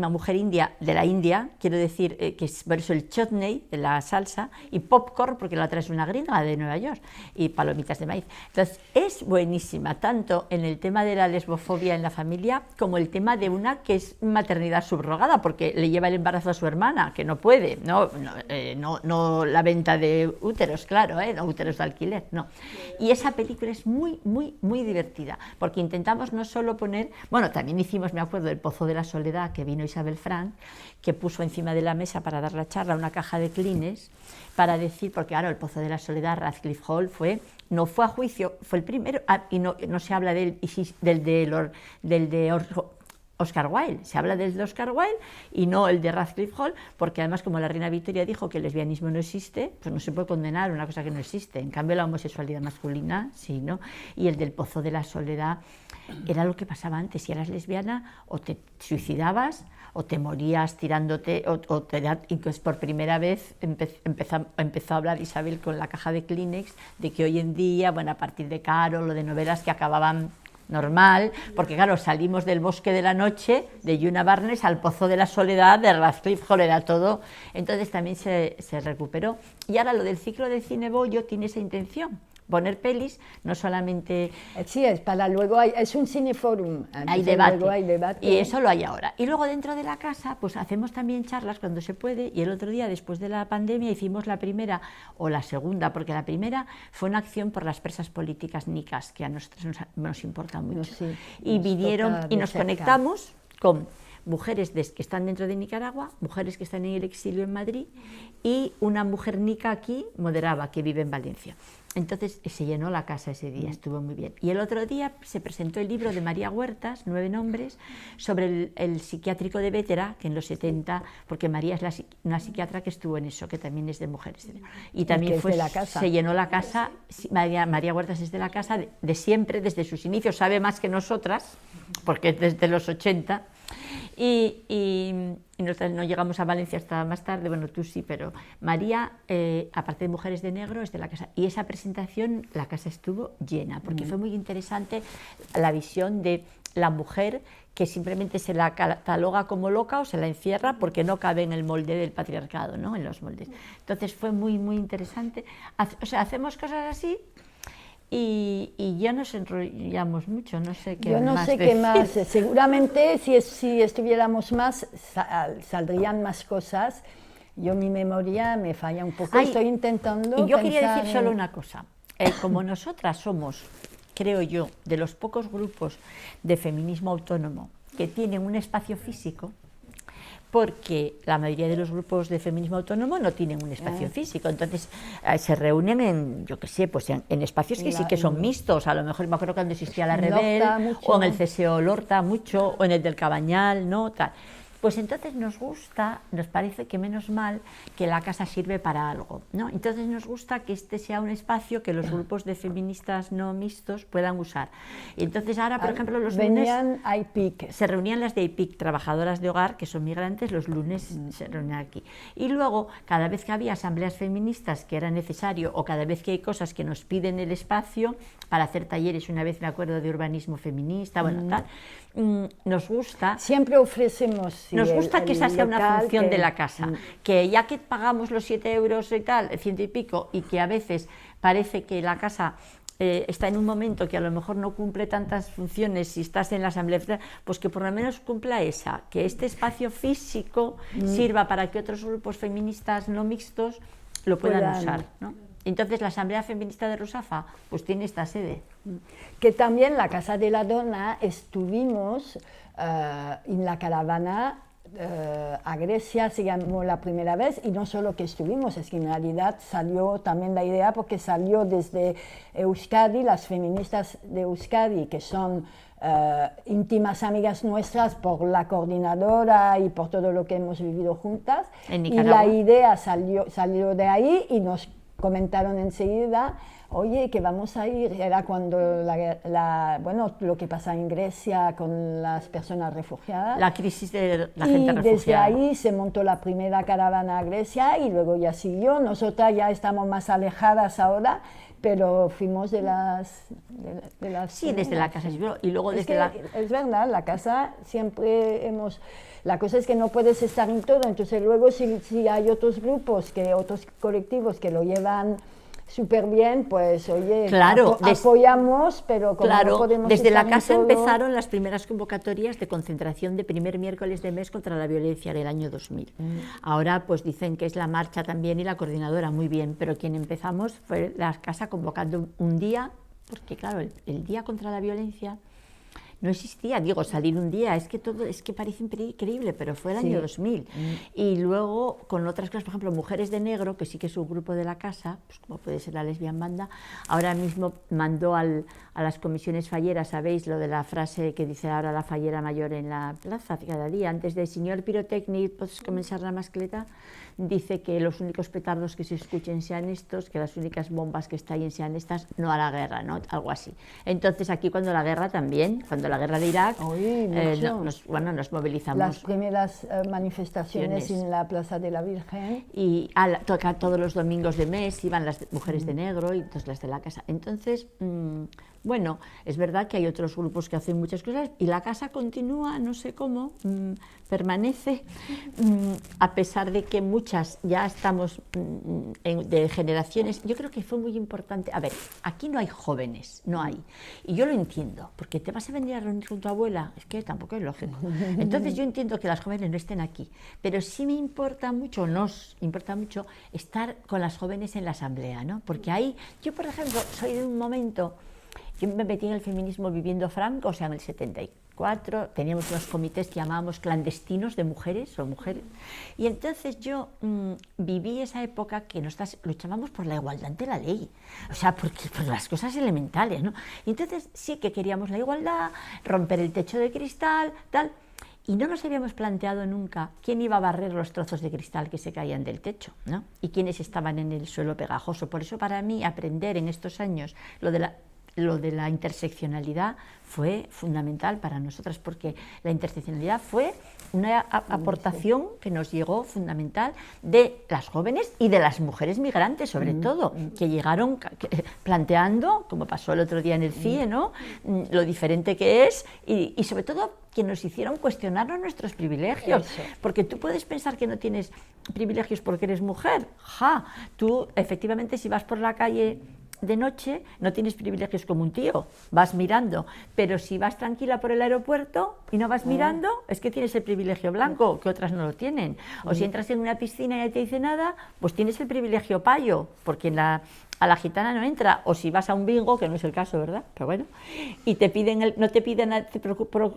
mujer india de la India, quiero decir, que es por eso el chutney, de la salsa, y popcorn, porque la otra es una gringa de Nueva York, y palomitas de maíz. Entonces, es buenísima, tanto en el tema de la lesbofobia en la familia, como el tema de una que es maternidad subrogada, porque le lleva el embarazo a su hermana, que no puede, no la venta de úteros, claro, no úteros de alquiler, no. Y esa película es muy, muy, muy divertida, porque intentamos no solo poner, bueno, también hicimos, me acuerdo, El Pozo de la Soledad, que vino Isabel Frank, que puso encima de la mesa para dar la charla una caja de Kleenex para decir, porque claro, El Pozo de la Soledad, Radcliffe Hall no fue a juicio, fue el primero, y no se habla del de Oscar Wilde, se habla del de Oscar Wilde y no el de Radcliffe Hall, porque además como la reina Victoria dijo que el lesbianismo no existe, pues no se puede condenar una cosa que no existe, en cambio la homosexualidad masculina sí, ¿no? Y el del Pozo de la Soledad era lo que pasaba antes, si eras lesbiana o te suicidabas o te morías tirándote y pues por primera vez empezó a hablar Isabel con la caja de Kleenex de que hoy en día, bueno, a partir de Carol o de novelas que acababan normal, porque claro, salimos del Bosque de la Noche de Yuna Barnes al Pozo de la Soledad de Radcliffe Hall, era todo, entonces también se recuperó. Y ahora lo del ciclo de cine bollo tiene esa intención, poner pelis, no solamente... Sí, es para luego, es un cineforum. Hay hay debate, y eso lo hay ahora. Y luego dentro de la casa, pues hacemos también charlas cuando se puede, y el otro día, después de la pandemia, hicimos la primera o la segunda, porque la primera fue una acción por las presas políticas nicas, que a nosotros nos importa mucho. Sí, y vinieron y nos cerca. Conectamos con mujeres que están dentro de Nicaragua, mujeres que están en el exilio en Madrid, y una mujer nica aquí moderaba, que vive en Valencia. Entonces se llenó la casa ese día, estuvo muy bien. Y el otro día se presentó el libro de María Huertas, 9 nombres, sobre el psiquiátrico de Bétera, que en los 70, porque María es una psiquiatra que estuvo en eso, que también es de mujeres. Y también fue, de la casa. Se llenó la casa. María Huertas es de la casa de siempre, desde sus inicios, sabe más que nosotras, porque es desde los 80. Y nosotros no llegamos a Valencia hasta más tarde, bueno, tú sí, pero María, aparte de Mujeres de Negro, es de la casa. Y esa presentación, la casa estuvo llena, porque fue muy interesante la visión de la mujer que simplemente se la cataloga como loca o se la encierra porque no cabe en el molde del patriarcado, ¿no? En los moldes. Entonces fue muy, muy interesante. O sea, hacemos cosas así. Y ya nos enrollamos mucho, no sé qué más. Yo no sé qué más, seguramente si estuviéramos más saldrían más cosas. Yo mi memoria me falla un poco, estoy intentando. Y yo quería decir solo una cosa, como nosotras somos, creo yo, de los pocos grupos de feminismo autónomo que tienen un espacio físico, porque la mayoría de los grupos de feminismo autónomo no tienen un espacio físico, entonces se reúnen en, yo qué sé, pues en espacios que sí que son mixtos, a lo mejor me acuerdo cuando existía la Rebel, o en el CSO Lorta mucho, o en el del Cabañal, ¿no? Tal. Pues entonces nos gusta, nos parece que menos mal que la casa sirve para algo, ¿no? Entonces nos gusta que este sea un espacio que los grupos de feministas no mixtos puedan usar. Y entonces ahora, por ejemplo, los lunes se reunían las de IPIC, trabajadoras de hogar, que son migrantes, los lunes se reunían aquí. Y luego, cada vez que había asambleas feministas que era necesario, o cada vez que hay cosas que nos piden el espacio, para hacer talleres, una vez me acuerdo de urbanismo feminista, bueno, tal, nos gusta... Siempre ofrecemos... Sí, nos gusta que esa sea una función de la casa, que ya que pagamos los 7 euros y tal, 100 y pico, y que a veces parece que la casa está en un momento que a lo mejor no cumple tantas funciones si estás en la asamblea, pues que por lo menos cumpla esa, que este espacio físico sirva para que otros grupos feministas no mixtos lo puedan usar, ¿no? Entonces la Asamblea Feminista de Rusafa pues tiene esta sede. Que también la Casa de la Dona estuvimos en la caravana a Grecia, se llamó la primera vez, y no solo que estuvimos, es que en realidad salió también la idea porque salió desde Euskadi, las feministas de Euskadi, que son íntimas amigas nuestras por la coordinadora y por todo lo que hemos vivido juntas, y la idea salió de ahí y nos comentaron enseguida, oye, que vamos a ir, era cuando bueno, lo que pasa en Grecia con las personas refugiadas. La crisis de la gente refugiada. Y desde ahí se montó la primera caravana a Grecia y luego ya siguió. Nosotras ya estamos más alejadas ahora, pero fuimos de las sí, desde la casa. Y luego desde Es verdad, la casa siempre hemos... La cosa es que no puedes estar en todo, entonces luego si hay otros grupos, otros colectivos que lo llevan súper bien, pues oye, claro, apoyamos, pero como no podemos desde estar la casa en todo... empezaron las primeras convocatorias de concentración de primer miércoles de mes contra la violencia del año 2000. Ahora pues dicen que es la marcha también y la coordinadora, muy bien, pero quien empezamos fue la casa convocando un día, porque claro, el día contra la violencia no existía, digo, salir un día, es que parece increíble, pero fue el año 2000. Y luego, con otras cosas, por ejemplo, Mujeres de Negro, que sí que es un grupo de la casa, pues como puede ser la Lesbian Banda, ahora mismo mandó a las comisiones falleras, ¿sabéis? Lo de la frase que dice ahora la fallera mayor en la plaza, cada día, antes de señor pirotecnic, ¿puedes comenzar la mascleta? Dice que los únicos petardos que se escuchen sean estos, que las únicas bombas que estallen sean estas, no a la guerra, ¿no? Algo así. Entonces aquí cuando la guerra también, cuando la guerra de Irak, nos movilizamos. Las primeras manifestaciones en la Plaza de la Virgen. Y toca todos los domingos de mes, iban las Mujeres de Negro y entonces las de la casa. Entonces, bueno, es verdad que hay otros grupos que hacen muchas cosas y la casa continúa, no sé cómo, permanece, a pesar de que muchas ya estamos de generaciones. Yo creo que fue muy importante. A ver, aquí no hay jóvenes, no hay. Y yo lo entiendo, porque te vas a venir a reunir con tu abuela, es que tampoco es lógico. Entonces yo entiendo que las jóvenes no estén aquí, pero sí me importa mucho, nos importa mucho estar con las jóvenes en la asamblea, ¿no? Porque ahí, yo por ejemplo, soy de un momento, yo me metí en el feminismo viviendo Franco, o sea, en el 74, teníamos unos comités que llamábamos clandestinos de mujeres o mujeres, y entonces yo viví esa época que luchábamos por la igualdad ante la ley, o sea, por las cosas elementales, ¿no? Y entonces sí que queríamos la igualdad, romper el techo de cristal, tal, y no nos habíamos planteado nunca quién iba a barrer los trozos de cristal que se caían del techo, ¿no? Y quiénes estaban en el suelo pegajoso. Por eso para mí aprender en estos años lo de la interseccionalidad fue fundamental para nosotras, porque la interseccionalidad fue una aportación que nos llegó fundamental de las jóvenes y de las mujeres migrantes, sobre todo, que llegaron planteando, como pasó el otro día en el CIE, ¿no? Lo diferente que es y sobre todo que nos hicieron cuestionarnos nuestros privilegios. Eso. Porque tú puedes pensar que no tienes privilegios porque eres mujer. Tú efectivamente si vas por la calle de noche no tienes privilegios como un tío, vas mirando, pero si vas tranquila por el aeropuerto y no vas mirando, es que tienes el privilegio blanco, que otras no lo tienen. O si entras en una piscina y nadie te dice nada, pues tienes el privilegio payo, porque a la gitana no entra. O si vas a un bingo, que no es el caso, ¿verdad? Pero bueno, y te piden no te piden,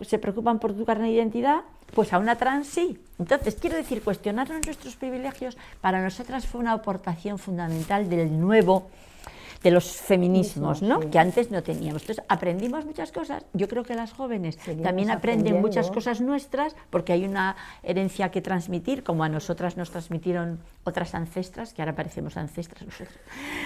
se preocupan por tu carnet de identidad, pues a una trans sí. Entonces, quiero decir, cuestionarnos nuestros privilegios para nosotras fue una aportación fundamental del nuevo, de los feminismos, ¿no? Sí. Que antes no teníamos. Entonces, aprendimos muchas cosas. Yo creo que las jóvenes también aprenden muchas cosas nuestras, porque hay una herencia que transmitir, como a nosotras nos transmitieron otras ancestras, que ahora parecemos ancestras nosotros,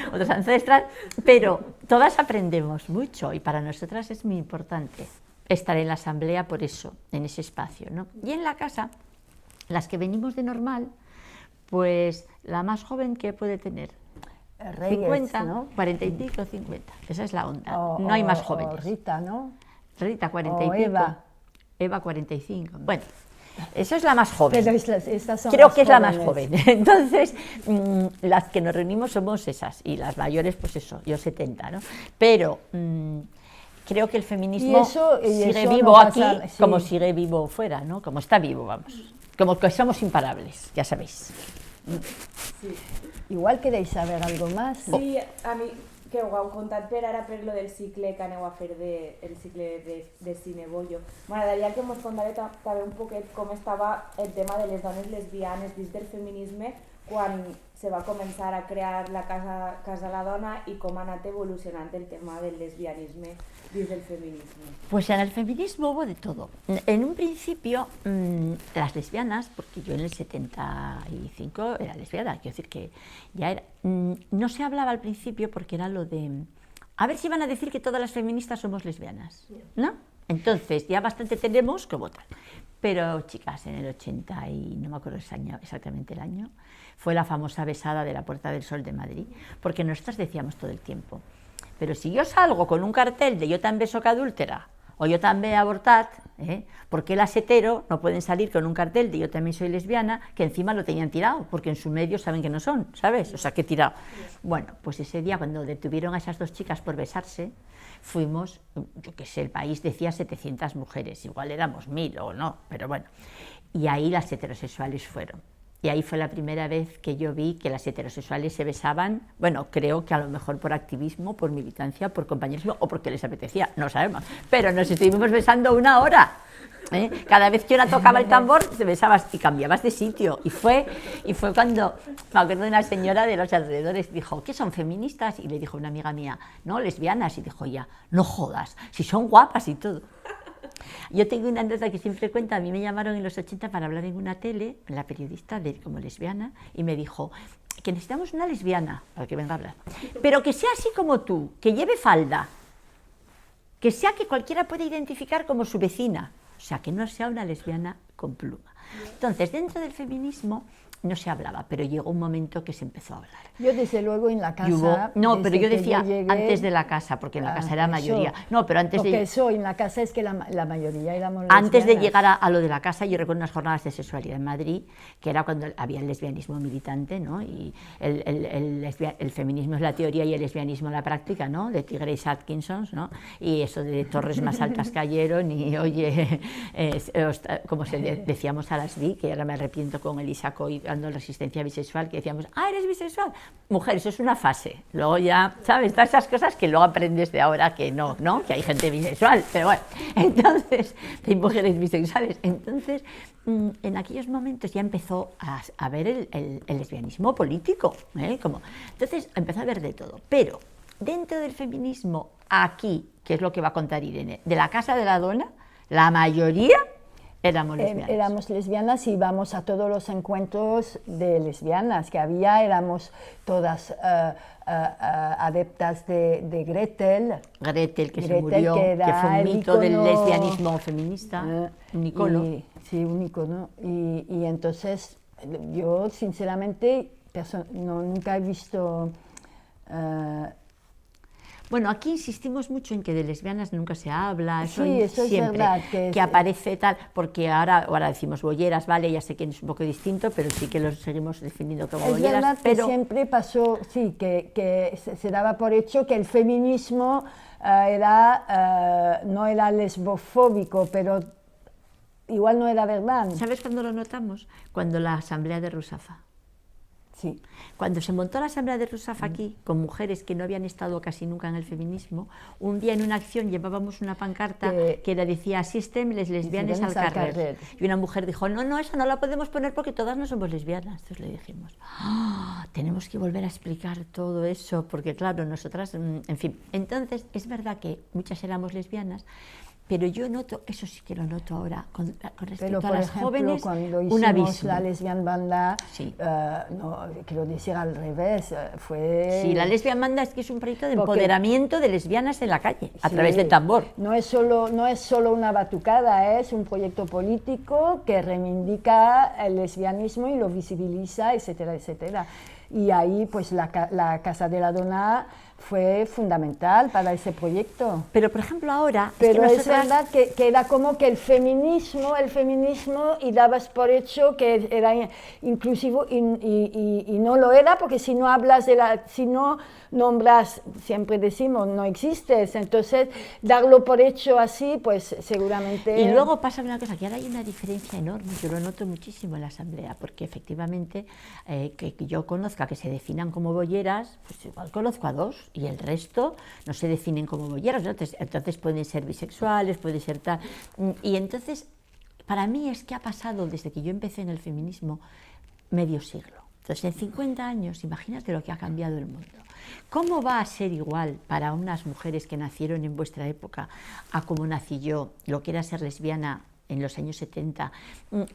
otras ancestras, pero todas aprendemos mucho y para nosotras es muy importante estar en la asamblea por eso, en ese espacio, ¿no? Y en la casa, las que venimos de normal, pues la más joven que puede tener, Reyes, 50, ¿no? 40 y pico, 50. Esa es la onda. No hay más jóvenes. O Rita, ¿no? Rita, 40 y o pico. Eva. Eva, 45. Bueno, eso es la más joven. Pero estas son Creo que jóvenes. es la más joven. Entonces, las que nos reunimos somos esas. Y las mayores, pues eso, yo 70, ¿no? Pero creo que el feminismo sigue vivo no pasa, aquí, sí, como sigue vivo fuera, ¿no? Como está vivo, vamos. Como que somos imparables, ya sabéis. Sí. Igual queréis saber algo más. Sí, a mi que ho heu contat per ara per lo del cicle que aneu a fer el cicle de Cinebollo. M'agradaria que mos contara també un poquet com estava el tema de les dones lesbianes dins del feminisme quan se va començar a crear la Casa la Dona i com ha anat evolucionant el tema del lesbianisme dins del feminismo. Pues en el feminismo hubo de todo. En un principio, las lesbianas, porque yo en el 75 era lesbiana, quiero decir que ya era, no se hablaba al principio porque era lo de, a ver si van a decir que todas las feministas somos lesbianas, ¿no? Entonces, ya bastante tenemos como tal. Pero, chicas, en el 80 y no me acuerdo exactamente el año, fue la famosa besada de la Puerta del Sol de Madrid, porque nosotras decíamos todo el tiempo, pero si yo salgo con un cartel de yo també soc adúltera, o yo també he abortat, ¿por qué las hetero no pueden salir con un cartel de yo también soy lesbiana, que encima lo tenían tirado, porque en su medio saben que no son, ¿sabes? O sea, que tirado. Bueno, pues ese día cuando detuvieron a esas dos chicas por besarse, fuimos, yo qué sé, el país decía 700 mujeres, igual éramos 1000 o no, pero bueno. Y ahí las heterosexuales fueron. Y ahí fue la primera vez que yo vi que las heterosexuales se besaban, bueno, creo que a lo mejor por activismo, por militancia, por compañerismo o porque les apetecía, no sabemos, pero nos estuvimos besando 1 hora. Cada vez que una tocaba el tambor, te besabas y cambiabas de sitio. Y fue cuando, me acuerdo de una señora de los alrededores, dijo, ¿qué son feministas? Y le dijo una amiga mía, no, lesbianas. Y dijo ella, no jodas, si son guapas y todo. Yo tengo una anécdota que siempre cuento, a mí me llamaron en los 80 para hablar en una tele, la periodista como lesbiana, y me dijo que necesitamos una lesbiana para que venga a hablar, pero que sea así como tú, que lleve falda, que sea que cualquiera pueda identificar como su vecina, o sea, que no sea una lesbiana con pluma. Entonces, dentro del feminismo no se hablaba, pero llegó un momento que se empezó a hablar. Yo desde luego en la casa... No, pero yo desde que decía llegué, antes de la casa, porque en la casa era mayoría. No, pero antes porque de... eso, en la casa es que la mayoría éramos Antes de lesbianas. llegar a lo de la casa, yo recuerdo unas jornadas de sexualidad en Madrid, que era cuando había el lesbianismo militante, ¿no? Y el feminismo es la teoría y el lesbianismo la práctica, ¿no? De Grace Atkinson, ¿no? Y eso de torres más altas cayeron y, oye, como decíamos a las bi, que ahora me arrepiento con Elisa Coy dando resistencia bisexual, que decíamos, eres bisexual, mujer, eso es una fase, luego ya, ¿sabes? Todas esas cosas que luego aprendes de ahora que no, que hay gente bisexual, pero bueno, entonces, hay mujeres bisexuales, entonces, en aquellos momentos ya empezó a ver el lesbianismo político, entonces empezó a ver de todo, pero dentro del feminismo, aquí, que es lo que va a contar Irene, de la Casa de la Dona, la mayoría éramos lesbianas. Éramos lesbianas y íbamos a todos los encuentros de lesbianas que había, éramos todas adeptas de Gretel. Gretel, que se murió, que fue un mito del lesbianismo feminista, un icono. Sí, un icono. Y entonces, yo sinceramente nunca he visto... Bueno, aquí insistimos mucho en que de lesbianas nunca se habla, sí, eso siempre, es verdad, que aparece tal, porque ahora decimos bolleras, vale, ya sé que es un poco distinto, pero sí que los seguimos definiendo como bolleras. Es verdad que siempre pasó, sí, que se daba por hecho que el feminismo no era lesbofóbico, pero igual no era verdad. ¿Sabes cuándo lo notamos? Cuando la asamblea de Rusafa. Sí. Cuando se montó la asamblea de Rusafa aquí, con mujeres que no habían estado casi nunca en el feminismo, un día en una acción llevábamos una pancarta que decía «Asisten les lesbianes al carrer». Y una mujer dijo «No, esa no la podemos poner porque todas no somos lesbianas». Entonces le dijimos «Tenemos que volver a explicar todo eso, porque claro, nosotras, en fin». Entonces, es verdad que muchas éramos lesbianas, pero yo noto, eso sí que lo noto ahora, con respecto a las jóvenes, cuando un abismo. hicimos la Lesbian Banda, sí. No, quiero decir al revés, fue... Sí, la Lesbian Banda es que es un proyecto de empoderamiento de lesbianas en la calle, a sí, través del tambor. No es solo una batucada, es un proyecto político que reivindica el lesbianismo y lo visibiliza, etcétera, etcétera. Y ahí, pues, la Casa de la Dona fue fundamental para ese proyecto. Pero, por ejemplo, ahora... Pero es verdad que era como que el feminismo, y dabas por hecho que era inclusivo y no lo era, porque si no hablas si no nombras, siempre decimos, no existes, entonces darlo por hecho así, pues seguramente... Y luego pasa una cosa, que ahora hay una diferencia enorme, yo lo noto muchísimo en la asamblea, porque efectivamente que yo conozca que se definan como bolleras, pues igual conozco a dos, y el resto no se definen como bolleras, ¿no? Entonces pueden ser bisexuales, pueden ser tal, y entonces para mí es que ha pasado desde que yo empecé en el feminismo medio siglo. Entonces en 50 años, imagínate lo que ha cambiado el mundo. ¿Cómo va a ser igual para unas mujeres que nacieron en vuestra época a como nací yo, lo que era ser lesbiana en los años 70,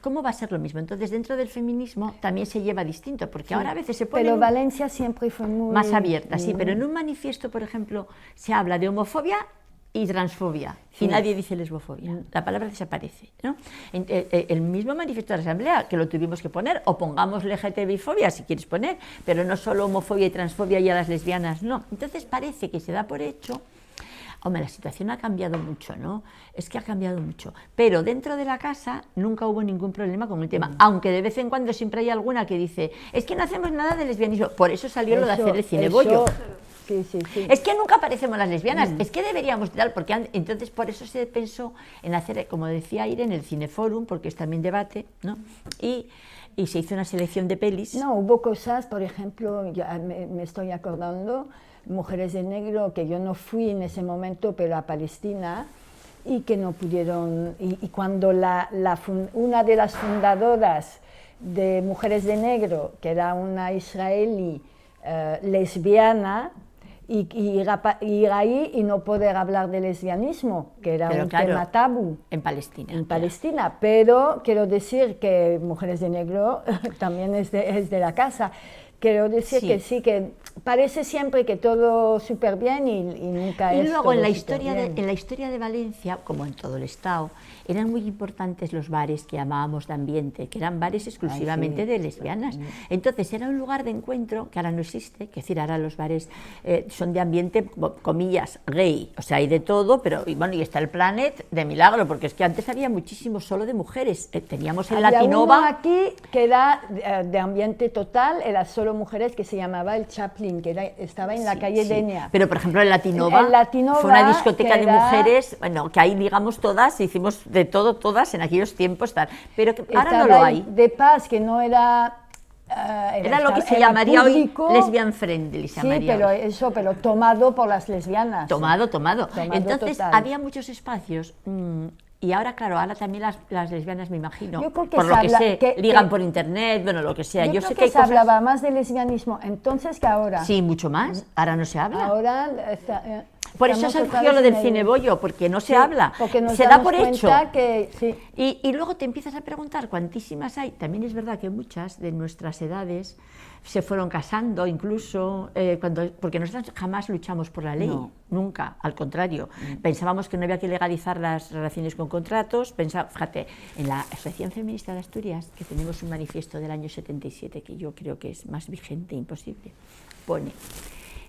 ¿cómo va a ser lo mismo? Entonces, dentro del feminismo también se lleva distinto, porque sí, ahora a veces se pone... Pero Valencia siempre fue muy... Más abierta, sí, pero en un manifiesto, por ejemplo, se habla de homofobia y transfobia, sí, y nadie dice lesbofobia, la palabra desaparece, ¿no? El mismo manifiesto de la Asamblea, que lo tuvimos que poner, o pongamos LGTBI-fobia si quieres poner, pero no solo homofobia y transfobia y a las lesbianas, no. Entonces parece que se da por hecho. Hombre, la situación ha cambiado mucho, ¿no? Es que ha cambiado mucho. Pero dentro de la casa nunca hubo ningún problema con el tema, aunque de vez en cuando siempre hay alguna que dice, es que no hacemos nada de lesbianismo. Por eso salió lo de hacer el cinebollo. Sí. Es que nunca aparecemos las lesbianas, es que deberíamos tal, porque entonces por eso se pensó en hacer, como decía Irene, el cineforum, porque es también debate, ¿no? Y se hizo una selección de pelis. No, hubo cosas, por ejemplo, ya me estoy acordando, Mujeres de Negro, que yo no fui en ese momento, pero a Palestina, y que no pudieron, y cuando una de las fundadoras de Mujeres de Negro, que era una israelí lesbiana, y ir ahí y no poder hablar de lesbianismo, que era un tema tabú. En Palestina. En Palestina, pero quiero decir que Mujeres de Negro también es de la casa. quiero decir Sí. que sí, que parece siempre que todo súper bien y nunca Y es luego todo en la superbién. historia de Valencia, como en todo el Estado, eran muy importantes los bares que llamábamos de ambiente, que eran bares exclusivamente sí. de lesbianas. Entonces era un lugar de encuentro que ahora no existe, que es decir, ahora los bares son de ambiente, comillas, gay, o sea, hay de todo, pero y bueno, y está el Planet de milagro, porque es que antes había muchísimo solo de mujeres. Teníamos el Había uno Latinova. aquí que era de ambiente total, era solo mujeres, que se llamaba el Chaplin, que estaba en la Sí, calle sí. Denia. Pero por ejemplo el Latinova, El Latinova, fue una discoteca que de era- mujeres, bueno, que ahí digamos todas, hicimos de todo, todas en aquellos tiempos, tal. Pero que ahora no Estaba lo el hay. De Paz, que no era... Era lo que se era llamaría público, hoy lesbian friendly, se sí, llamaría pero hoy. pero tomado por las lesbianas. Tomado. Tomado Entonces total. había muchos espacios. Y ahora, claro, ahora también las lesbianas, me imagino, Yo creo que por se lo que habla- sé, que- ligan que- por internet, bueno, lo que sea. Yo Yo creo sé que que hay se cosas... hablaba más de lesbianismo entonces que ahora. Sí, mucho más. Ahora no se habla. Ahora Por eso estamos otra surgió lo vez del en el- cinebollo, porque no se Sí, habla, porque nos se da damos por hecho. cuenta que sí. Y luego te empiezas a preguntar cuantísimas hay. También es verdad que muchas de nuestras edades se fueron casando, incluso, porque nosotros jamás luchamos por la ley, No. nunca, al contrario. Pensábamos que no había que legalizar las relaciones con contratos. Fíjate, en la Asociación Feminista de Asturias, que tenemos un manifiesto del año 77, que yo creo que es más vigente, imposible, pone...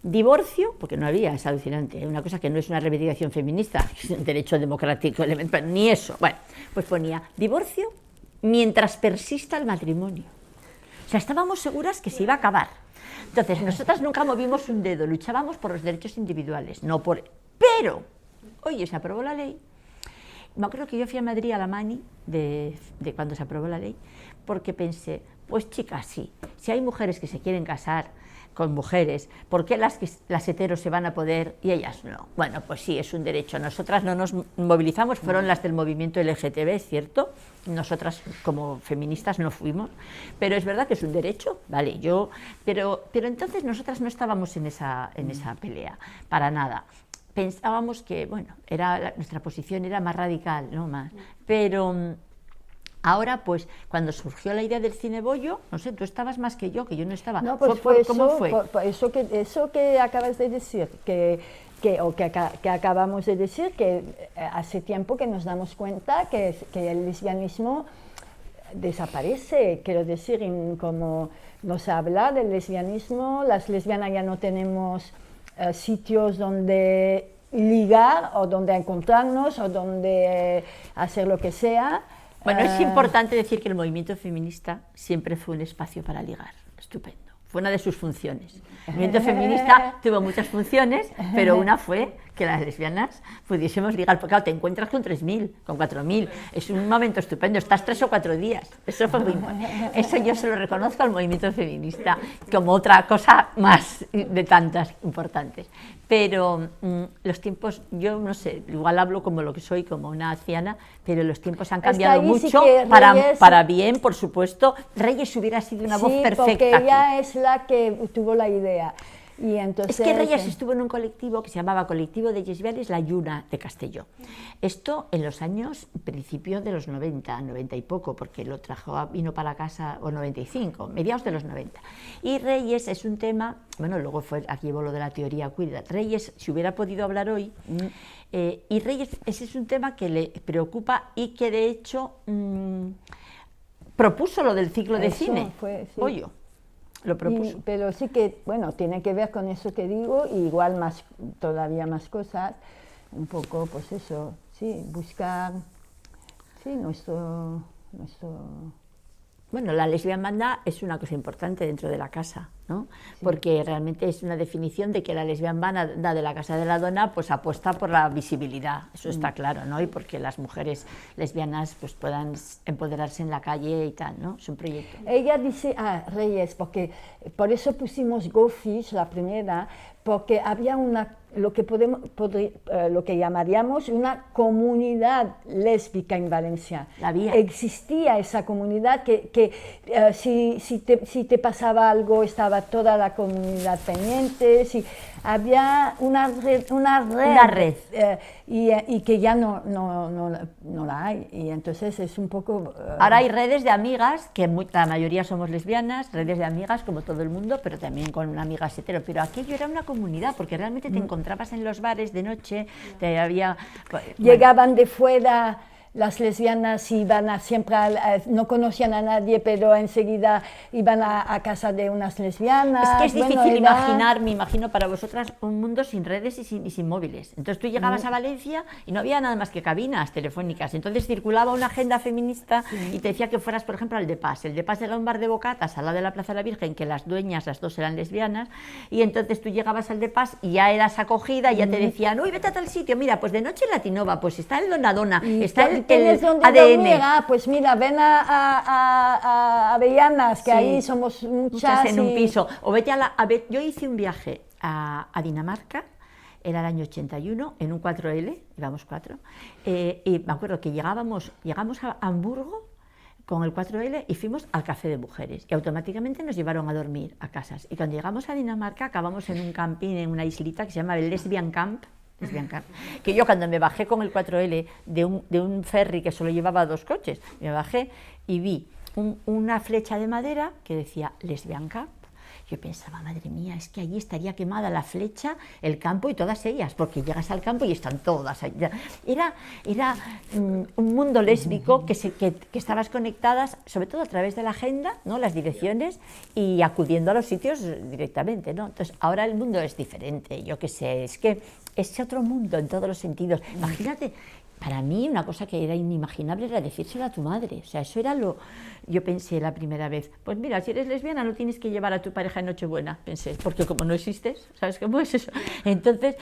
Divorcio, porque no había, es alucinante, una cosa que no es una reivindicación feminista, es un derecho democrático, ni eso. Bueno, pues ponía divorcio mientras persista el matrimonio. O sea, estábamos seguras que se iba a acabar. Entonces, nosotras nunca movimos un dedo, luchábamos por los derechos individuales, no por... Pero, oye, se aprobó la ley. Me acuerdo que yo fui a Madrid a la Mani de cuando se aprobó la ley, porque pensé, pues chicas, sí, si hay mujeres que se quieren casar con mujeres, ¿por qué las heteros se van a poder y ellas no? Bueno, pues sí, es un derecho. Nosotras no nos movilizamos, fueron las del movimiento LGTB, es cierto, nosotras como feministas no fuimos, pero es verdad que es un derecho, vale, pero entonces nosotras no estábamos en esa pelea, para nada. Pensábamos que, bueno, nuestra posición era más radical, ¿no? Más, pero... Ahora, pues, cuando surgió la idea del cinebollo, no sé, tú estabas más que yo no estaba. No, pues fue eso, ¿Cómo fue? por eso que acabas de decir, que acabamos de decir, que hace tiempo que nos damos cuenta que el lesbianismo desaparece, quiero decir, como nos habla del lesbianismo, las lesbianas ya no tenemos sitios donde ligar o donde encontrarnos o donde hacer lo que sea. Bueno, es importante decir que el movimiento feminista siempre fue un espacio para ligar, estupendo, fue una de sus funciones. El movimiento feminista tuvo muchas funciones, pero una fue que las lesbianas pudiésemos ligar, porque claro, te encuentras con 3.000, con 4.000, es un momento estupendo, estás 3 o 4 días, eso fue eso yo se lo reconozco al movimiento feminista como otra cosa más de tantas importantes. Pero los tiempos, yo no sé, igual hablo como lo que soy, como una anciana, pero los tiempos han cambiado sí mucho, que Reyes, para bien, por supuesto. Reyes hubiera sido una voz perfecta porque aquí. ella es la que tuvo la idea. Y entonces, Es que Reyes estuvo en un colectivo que se llamaba Colectivo de Lesbianes La Lluna de Castelló. Esto en los años, principio de los 90, 90 y poco, porque lo vino para casa, o 95, mediados de los 90. Y Reyes es un tema, bueno, luego aquí llevo lo de la teoría queer. Reyes, si hubiera podido hablar hoy, y Reyes, ese es un tema que le preocupa y que de hecho propuso lo del ciclo de cine. Bollo. Lo propuso. Pero sí que, bueno, tiene que ver con eso que digo, y igual todavía más cosas, un poco, pues eso, sí, buscar, sí, nuestro... Bueno, la lesbianbanda es una cosa importante dentro de la casa, ¿no? Sí. Porque realmente es una definición de que la lesbianbanda de la Casa de la Dona pues apuesta por la visibilidad, eso está claro, ¿no? Y porque las mujeres lesbianas pues puedan empoderarse en la calle y tal, ¿no? Es un proyecto. Ella dice, Reyes, porque por eso pusimos Go Fish, la primera, porque había una lo que llamaríamos una comunidad lésbica en Valencia. La había. Existía esa comunidad que si te pasaba algo estaba toda la comunidad pendiente, había una red. Y que ya no la hay, y entonces es un poco... Ahora hay redes de amigas, que la mayoría somos lesbianas, redes de amigas como todo el mundo, pero también con amigas hetero, pero aquello era una comunidad, porque realmente te encontrabas en los bares de noche, llegaban de fuera. Las lesbianas iban no conocían a nadie, pero enseguida iban a casa de unas lesbianas. Es que es difícil imaginar, me imagino para vosotras, un mundo sin redes y sin móviles. Entonces tú llegabas a Valencia y no había nada más que cabinas telefónicas. Entonces circulaba una agenda feminista y te decía que fueras, por ejemplo, al De Pas. El De Pas era un bar de bocatas al lado de la Plaza de la Virgen, que las dueñas, las dos eran lesbianas, y entonces tú llegabas al De Pas y ya eras acogida, y ya te decían, uy, vete a tal sitio, mira, pues de noche en Latinova, pues está el Donadona, está el ADN. Pues mira, ven a Avellanas, que ahí somos muchas en un piso. O vete yo hice un viaje a Dinamarca, era el año 81, en un 4L, íbamos 4, y me acuerdo que llegamos a Hamburgo con el 4L y fuimos al café de mujeres, y automáticamente nos llevaron a dormir a casas. Y cuando llegamos a Dinamarca acabamos en un camping, en una islita que se llama el Lesbian Camp, que yo cuando me bajé con el 4L de un ferry que solo llevaba 2 coches, me bajé y vi una flecha de madera que decía Lesbian Camp. Yo pensaba, madre mía, es que allí estaría quemada la flecha, el campo y todas ellas, porque llegas al campo y están todas allá. Era un mundo lésbico que estabas conectadas, sobre todo a través de la agenda, ¿no? Las direcciones, y acudiendo a los sitios directamente, ¿no? Entonces, ahora el mundo es diferente, yo qué sé, es que es otro mundo en todos los sentidos. Imagínate, para mí una cosa que era inimaginable era decírselo a tu madre, o sea, eso era yo pensé la primera vez, pues mira, si eres lesbiana no tienes que llevar a tu pareja en Nochebuena, pensé, porque como no existes, ¿sabes cómo es eso? Entonces,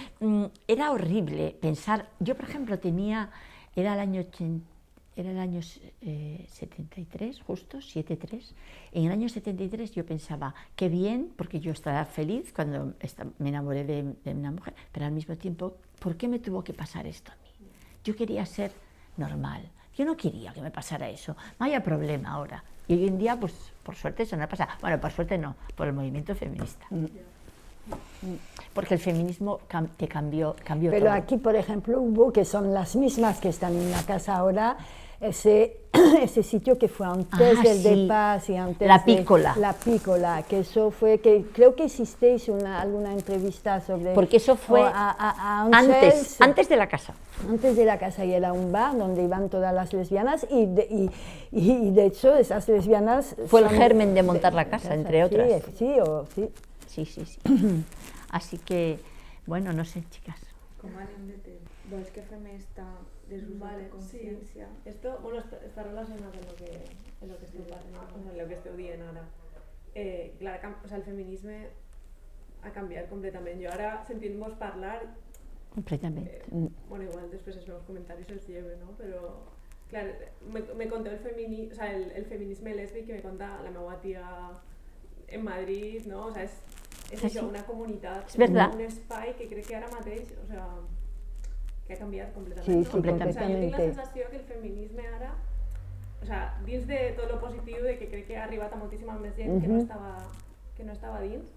era horrible pensar, yo por ejemplo era el año 73, justo, 73, en el año 73 yo pensaba, qué bien, porque yo estaba feliz cuando me enamoré de una mujer, pero al mismo tiempo, ¿por qué me tuvo que pasar esto a mí? Yo quería ser normal, yo no quería que me pasara eso, no haya problema ahora. Y hoy en día, pues por suerte eso no pasa. Bueno, por suerte no, por el movimiento feminista. Porque el feminismo te cambió Pero todo. aquí, por ejemplo, hubo, que son las mismas que están en la casa ahora, ese sitio que fue antes del De Pas y antes La Pícola. La Pícola, que eso fue, que creo que hicisteis alguna entrevista sobre... Porque eso fue antes de la casa. Antes de la casa, y era un bar donde iban todas las lesbianas, y de hecho esas lesbianas... Fue el germen de montar la casa, entre otras. Sí. Sí. Así que, bueno, no sé, chicas. Com anem de temps? Vols que fem esta desús de consciència? Sí. Esto, bueno, está relacionado en lo que esteu parlant, en lo que esteu dient ara. Clar, o sea, el feminisme ha canviat completament. Jo ara, sentint-vos parlar... Completamente. Bueno, igual després els meus comentaris els lleve, ¿no? Però, clar, me conteu el feminisme lèsbic que me conta la meva tia en Madrid, ¿no? O sea, és això, una comunitat, un espai que crec que ara mateix, o sea, que ha canviat completament. Sí, completament. O sea, jo tinc la sensació que el feminisme ara, o sea, dins de tot lo positiu de que crec que ha arribat a moltíssima més gent que no estava dins,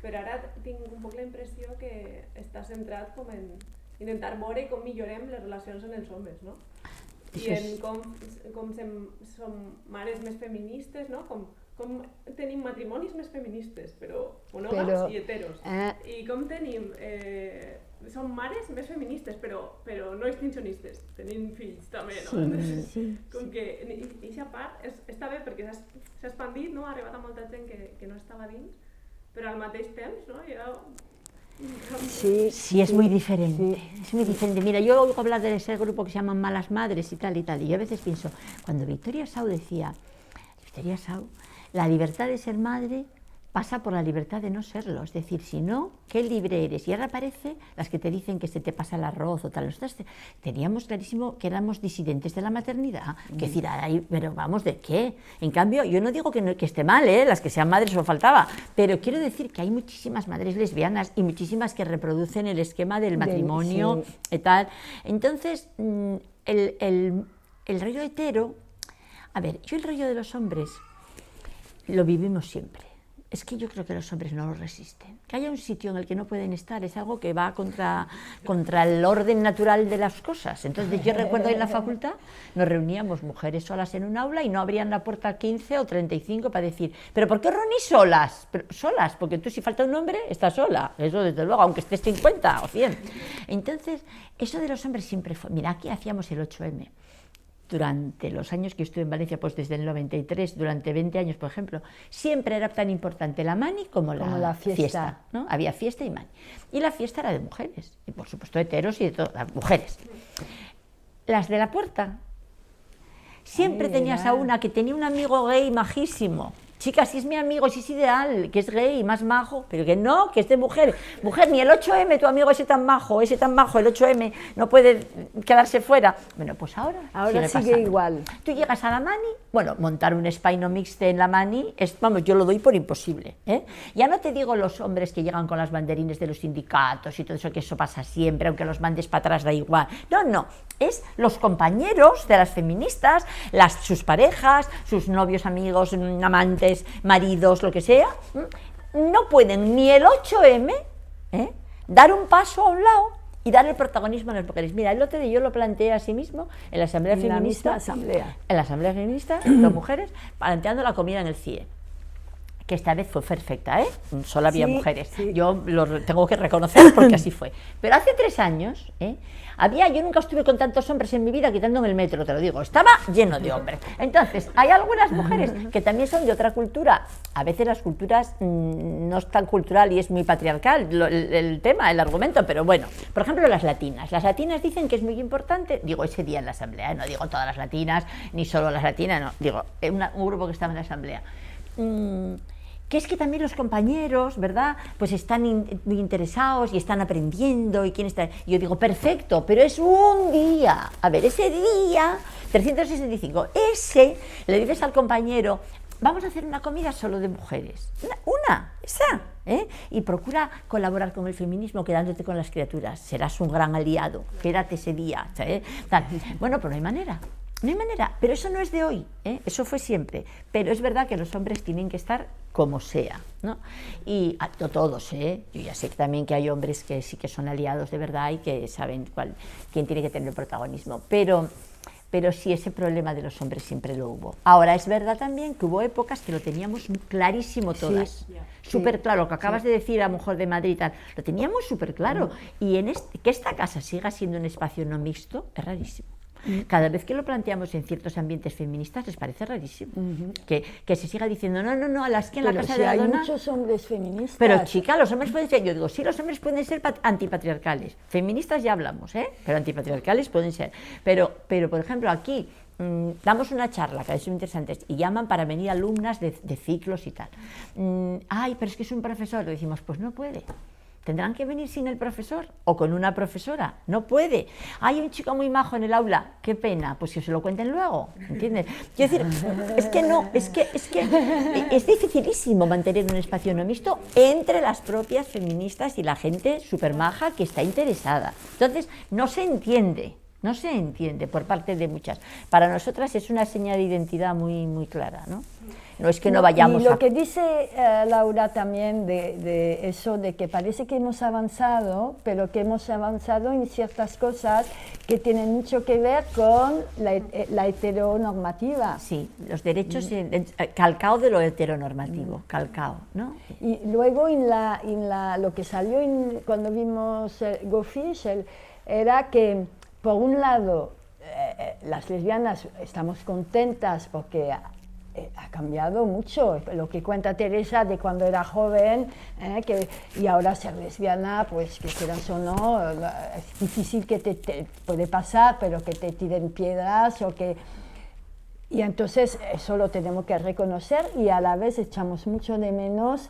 però ara tinc un poc la impressió que està centrat com en intentar veure com millorem les relacions en els homes, no? I en com som mares més feministes, no? Com tenim matrimonis més feministes, però monògams i heteros. I com tenim... som mares més feministes, però no extincionistes. Tenim fills també, no? Sí. Com que aquesta part està bé perquè s'ha expandit, no? Ha arribat a molta gent que no estava dins, pero al mateix temps, ¿no? Sí, es muy diferente. Sí. Es muy diferente. Mira, yo oigo hablar de ese grupo que se llaman Malas Madres y tal, y yo a veces pienso, cuando Victoria Sau decía, la libertad de ser madre pasa por la libertad de no serlo, es decir, si no, qué libre eres. Y ahora aparece las que te dicen que se te pasa el arroz o tal. Nosotras teníamos clarísimo que éramos disidentes de la maternidad, que decir, ay, pero vamos, ¿de qué? En cambio, yo no digo que esté mal, las que sean madres o faltaba, pero quiero decir que hay muchísimas madres lesbianas y muchísimas que reproducen el esquema del matrimonio y tal. Entonces, el rollo hetero, a ver, yo el rollo de los hombres lo vivimos siempre. Es que yo creo que los hombres no lo resisten. Que haya un sitio en el que no pueden estar es algo que va contra el orden natural de las cosas. Entonces yo recuerdo en la facultad nos reuníamos mujeres solas en un aula y no abrían la puerta 15 o 35 para decir, ¿pero por qué reunís solas? Pero, solas, porque tú si falta un hombre estás sola, eso desde luego, aunque estés 50 o 100. Entonces eso de los hombres siempre fue, mira, aquí hacíamos el 8M. Durante los años que estuve en Valencia, pues desde el 93, durante 20 años, por ejemplo, siempre era tan importante la mani como la fiesta, ¿no? Había fiesta y mani. Y la fiesta era de mujeres, y por supuesto heteros y de todas las mujeres. Las de la puerta, siempre tenías a una que tenía un amigo gay majísimo. Chica, si es mi amigo, si es ideal, que es gay, más majo, pero que no, que es de mujer. Mujer, ni el 8M, tu amigo ese tan majo, el 8M, no puede quedarse fuera. Bueno, pues ahora sigue igual. Tú llegas a la mani, bueno, montar un espaino mixte en la mani, vamos, yo lo doy por imposible, ¿eh? Ya no te digo los hombres que llegan con las banderines de los sindicatos y todo eso, que eso pasa siempre, aunque los mandes para atrás da igual. No, es los compañeros de las feministas, sus parejas, sus novios, amigos, amantes, maridos, lo que sea, no pueden ni el 8M dar un paso a un lado y dar el protagonismo a las mujeres. Mira, el otro día yo lo planteé a sí mismo en la Asamblea Feminista. En la Asamblea Feminista, las mujeres, planteando la comida en el CIE. Que esta vez fue perfecta, solo había mujeres. Sí. Yo lo tengo que reconocer porque así fue. Pero hace 3 años, yo nunca estuve con tantos hombres en mi vida, quitando en el metro, te lo digo, estaba lleno de hombres. Entonces, hay algunas mujeres que también son de otra cultura. A veces las culturas no es tan cultural y es muy patriarcal el tema, el argumento, pero bueno, por ejemplo las latinas. Las latinas dicen que es muy importante, digo ese día en la asamblea, no digo todas las latinas, ni solo las latinas, no, digo un grupo que estaba en la asamblea. Que es que también los compañeros, ¿verdad?, pues están muy interesados y están aprendiendo y quién está. Y yo digo, perfecto, pero es un día. A ver, ese día, 365, le dices al compañero, vamos a hacer una comida solo de mujeres. Esa. Y procura colaborar con el feminismo quedándote con las criaturas. Serás un gran aliado, quédate ese día. Bueno, pero no hay manera. No hay manera, pero eso no es de hoy, eso fue siempre. Pero es verdad que los hombres tienen que estar como sea, ¿no? Y no todos, yo ya sé también que hay hombres que sí que son aliados de verdad y que saben quién tiene que tener el protagonismo. Pero sí, ese problema de los hombres siempre lo hubo. Ahora, es verdad también que hubo épocas que lo teníamos clarísimo todas. Súper claro, lo que acabas de decir a lo mejor de Madrid y tal, lo teníamos súper claro. Y que esta casa siga siendo un espacio no mixto es rarísimo. Cada vez que lo planteamos en ciertos ambientes feministas les parece rarísimo que se siga diciendo no, a las que en la casa de la dona. Pero hay muchos hombres feministas. Pero chica, los hombres pueden ser, yo digo, sí, los hombres pueden ser antipatriarcales, feministas ya hablamos, pero antipatriarcales pueden ser. Pero por ejemplo, aquí damos una charla, que es muy interesante, y llaman para venir alumnas de ciclos y tal. Ay, pero es que es un profesor, le decimos, pues no puede. Tendrán que venir sin el profesor o con una profesora, no puede. Hay un chico muy majo en el aula, qué pena, pues que se lo cuenten luego, ¿entiendes? Quiero decir, es dificilísimo mantener un espacio no mixto entre las propias feministas y la gente súper maja que está interesada. Entonces, no se entiende por parte de muchas. Para nosotras es una señal de identidad muy, muy clara, ¿no? No es que no vayamos y lo que dice Laura también de eso, de que parece que hemos avanzado, pero que hemos avanzado en ciertas cosas que tienen mucho que ver con la heteronormativa. Sí, los derechos calcao de lo heteronormativo, calcao, ¿no? Y luego lo que salió cuando vimos Go Fish era que, por un lado, las lesbianas estamos contentas porque ha cambiado mucho, lo que cuenta Teresa de cuando era joven, y ahora ser lesbiana, pues que quieras o no, es difícil que te puede pasar, pero que te tiren piedras y entonces eso lo tenemos que reconocer y a la vez echamos mucho de menos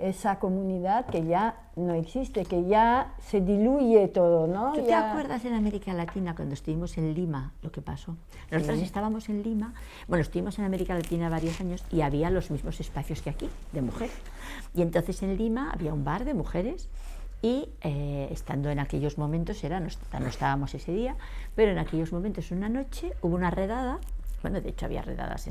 esa comunidad que ya no existe, que ya se diluye todo, ¿no? ¿Tú te Ya... acuerdas en América Latina cuando estuvimos en Lima lo que pasó? Nosotras estábamos en Lima, bueno, estuvimos en América Latina varios años y había los mismos espacios que aquí, de mujeres. Y entonces en Lima había un bar de mujeres y estando en aquellos momentos, no estábamos ese día, pero en aquellos momentos una noche hubo una redada, bueno, de hecho había redadas,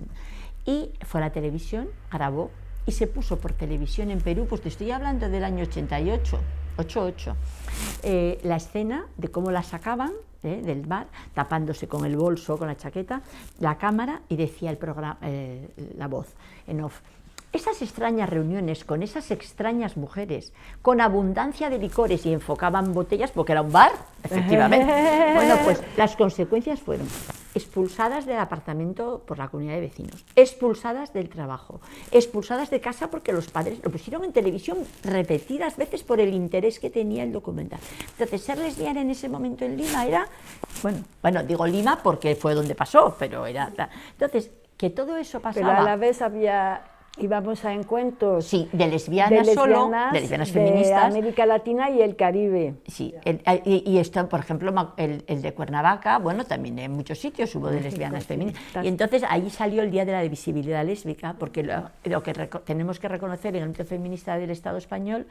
y fue a la televisión, grabó y se puso por televisión en Perú, pues te estoy hablando del año 88, la escena de cómo la sacaban del bar, tapándose con el bolso, con la chaqueta, la cámara, y decía el programa, la voz en off: esas extrañas reuniones con esas extrañas mujeres, con abundancia de licores, y enfocaban botellas porque era un bar, efectivamente. Bueno, pues las consecuencias fueron expulsadas del apartamento por la comunidad de vecinos, expulsadas del trabajo, expulsadas de casa porque los padres lo pusieron en televisión repetidas veces por el interés que tenía el documental. Entonces, ser lesbiana en ese momento en Lima era, bueno, digo Lima porque fue donde pasó, pero era... Entonces, que todo eso pasaba... Pero a la vez íbamos a encuentros, sí, de lesbianas solo, de lesbianas feministas. De América Latina y el Caribe. Sí, y esto, por ejemplo, el de Cuernavaca, bueno, también en muchos sitios hubo de lesbianas feministas. Y entonces ahí salió el Día de la Visibilidad Lésbica, porque lo que tenemos que reconocer en el movimiento feminista del Estado español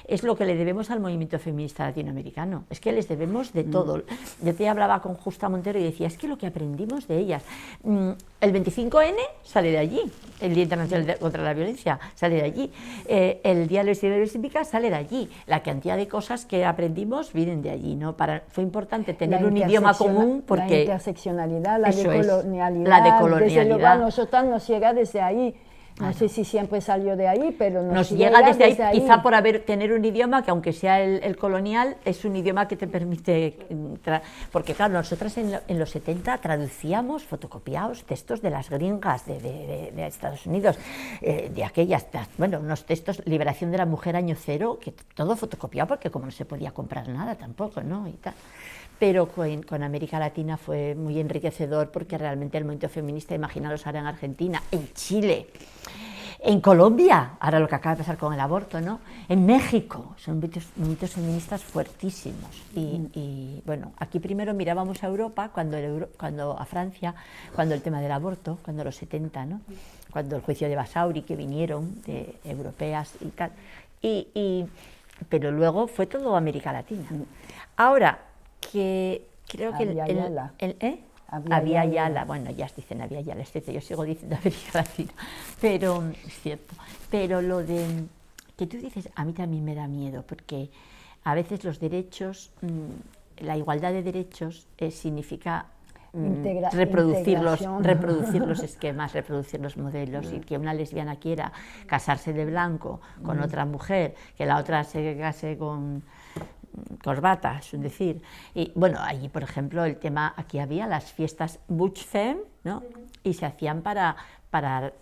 es lo que le debemos al movimiento feminista latinoamericano. Es que les debemos de todo. Yo te hablaba con Justa Montero y decía, es que lo que aprendimos de ellas, el 25N sale de allí, el Día Internacional contra la Violencia sale de allí, el Día de la Visibilidad Lésbica sale de allí, la cantidad de cosas que aprendimos vienen de allí, ¿no? Fue importante tener un idioma común porque... La interseccionalidad, la decolonialidad, la decolonialidad. Desde luego a nosotras nos llega desde ahí. No sé si siempre salió de ahí, pero nos llega desde ahí, quizá por tener un idioma que, aunque sea el colonial, es un idioma que te permite... Porque claro, nosotras en los 70 traducíamos fotocopiados textos de las gringas de Estados Unidos, de aquellas, bueno, unos textos, Liberación de la Mujer año cero, que todo fotocopiado porque como no se podía comprar nada tampoco, ¿no? Y tal. Pero con América Latina fue muy enriquecedor porque realmente el movimiento feminista, imaginaros ahora en Argentina, en Chile, en Colombia, ahora lo que acaba de pasar con el aborto, ¿no? En México, son movimientos feministas fuertísimos. Y bueno, aquí primero mirábamos a Europa, cuando a Francia, cuando el tema del aborto, cuando los 70, ¿no? Cuando el juicio de Basauri, que vinieron de europeas y tal. Pero luego fue todo América Latina. Ahora, que creo que Abya Yala, bueno, ya dicen Abya Yala, es cierto, yo sigo diciendo América Latina, pero es cierto. Pero lo de que tú dices, a mí también me da miedo, porque a veces los derechos, la igualdad de derechos significa reproducir los esquemas, reproducir los modelos, y que una lesbiana quiera casarse de blanco con otra mujer, que la otra se case con corbata, es decir. Y bueno, allí, por ejemplo, el tema, aquí había las fiestas Butch Femme, ¿no? Y se hacían para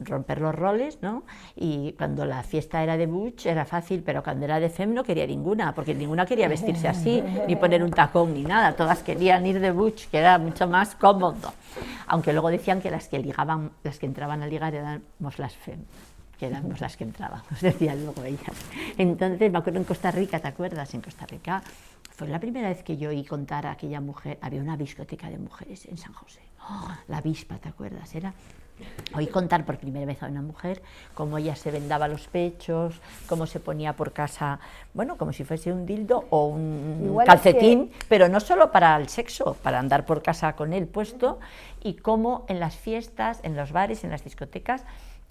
romper los roles, ¿no? Y cuando la fiesta era de Butch era fácil, pero cuando era de Femme no quería ninguna, porque ninguna quería vestirse así, ni poner un tacón, ni nada. Todas querían ir de Butch, que era mucho más cómodo. Aunque luego decían que las que entraban a ligar éramos las Femme, que éramos las que entrábamos, decían luego ellas. Entonces, me acuerdo en Costa Rica, ¿te acuerdas? En Costa Rica fue la primera vez que yo oí contar a aquella mujer, había una discoteca de mujeres en San José, la Avispa, ¿te acuerdas? Oí contar por primera vez a una mujer cómo ella se vendaba los pechos, cómo se ponía por casa, bueno, como si fuese un dildo o un igual calcetín, pero no solo para el sexo, para andar por casa con él puesto, y cómo en las fiestas, en los bares, en las discotecas,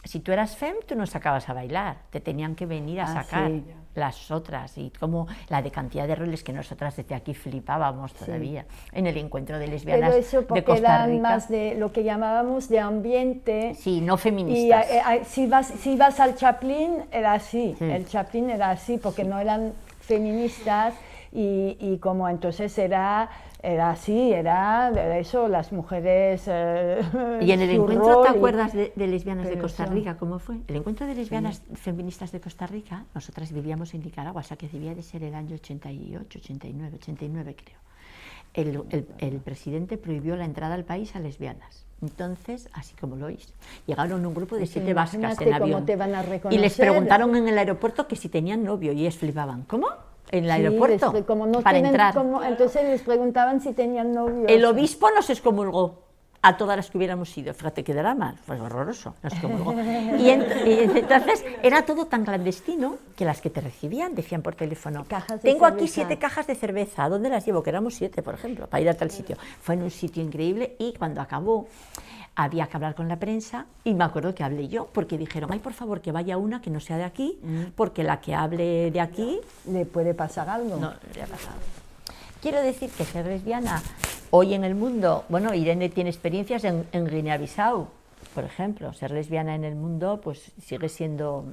si tú eras femme, tú no sacabas a bailar, te tenían que venir a sacar las otras, y como la de cantidad de roles que nosotras desde aquí flipábamos todavía, en el encuentro de lesbianas pero eso porque de Costa Rica. Eran más de lo que llamábamos de ambiente. Sí, no feministas. Y si vas al Chaplin, era así, el Chaplin era así, porque no eran feministas, y como entonces era así, era eso, las mujeres... y en el encuentro, ¿te acuerdas de lesbianas de Costa Rica? ¿Cómo fue? El encuentro de lesbianas feministas de Costa Rica, nosotras vivíamos en Nicaragua, o sea que debía de ser el año 88, 89 creo. el presidente prohibió la entrada al país a lesbianas. Entonces, así como lo oís, llegaron un grupo de 7 vascas en avión te van a y les preguntaron en el aeropuerto que si tenían novio y ellos flipaban. ¿Cómo? ¿En el aeropuerto? Como no para tienen, entrar. Entonces les preguntaban si tenían novio. El obispo nos excomulgó a todas las que hubiéramos ido. Fíjate qué drama, fue horroroso, nos excomulgó. Y entonces era todo tan clandestino que las que te recibían decían por teléfono: tengo aquí 7 cajas de cerveza, ¿a dónde las llevo? Que éramos 7, por ejemplo, para ir a tal sitio. Fue en un sitio increíble y cuando acabó había que hablar con la prensa y me acuerdo que hablé yo, porque dijeron: ay, por favor, que vaya una que no sea de aquí, porque la que hable de aquí... ¿Le puede pasar algo? No, le ha pasado. Quiero decir que ser lesbiana hoy en el mundo, bueno, Irene tiene experiencias en Guinea-Bissau, por ejemplo, ser lesbiana en el mundo pues sigue siendo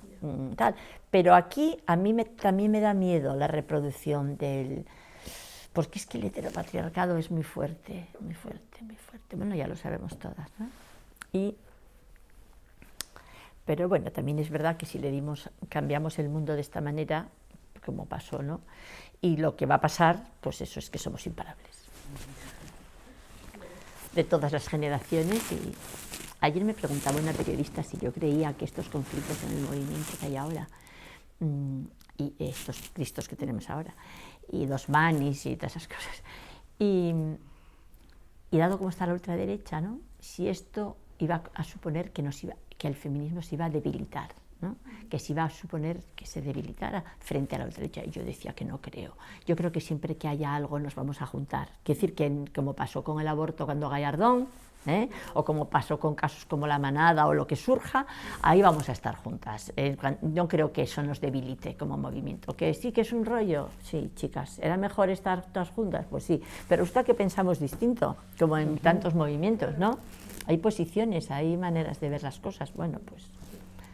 tal, pero aquí a mí también me da miedo la reproducción del... porque es que el heteropatriarcado es muy fuerte, muy fuerte, muy fuerte, bueno, ya lo sabemos todas, ¿no? Pero bueno, también es verdad que si cambiamos el mundo de esta manera, como pasó, ¿no? Y lo que va a pasar, pues eso es que somos imparables. De todas las generaciones. Y ayer me preguntaba una periodista si yo creía que estos conflictos en el movimiento que hay ahora, y estos cristos que tenemos ahora, y los manis y todas esas cosas, y dado como está la ultraderecha, ¿no? Si esto iba a suponer que el feminismo se iba a debilitar, ¿no? Que se iba a suponer que se debilitara frente a la ultraderecha, y yo decía que no creo. Yo creo que siempre que haya algo nos vamos a juntar. Quiero decir que como pasó con el aborto cuando Gallardón, o como pasó con casos como la manada o lo que surja, ahí vamos a estar juntas. No creo que eso nos debilite como movimiento. Que sí que es un rollo, sí, chicas, ¿era mejor estar todas juntas? Pues sí, pero usted que pensamos distinto, como en tantos movimientos, ¿no? Hay posiciones, hay maneras de ver las cosas. Bueno, pues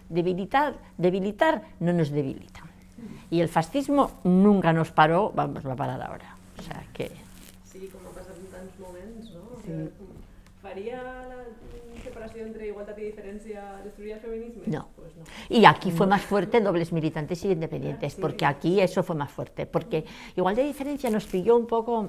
debilitar no nos debilita. Y el fascismo nunca nos paró, vamos a parar ahora. O sea que... Sí, com ha passat en tants moments, no? Sí. Faria la separació entre igualtat y diferencia destruir el feminismo? No. Pues no. Y aquí fue más fuerte dobles militantes y independientes, porque aquí eso fue más fuerte, porque igual de diferencia nos pilló un poco,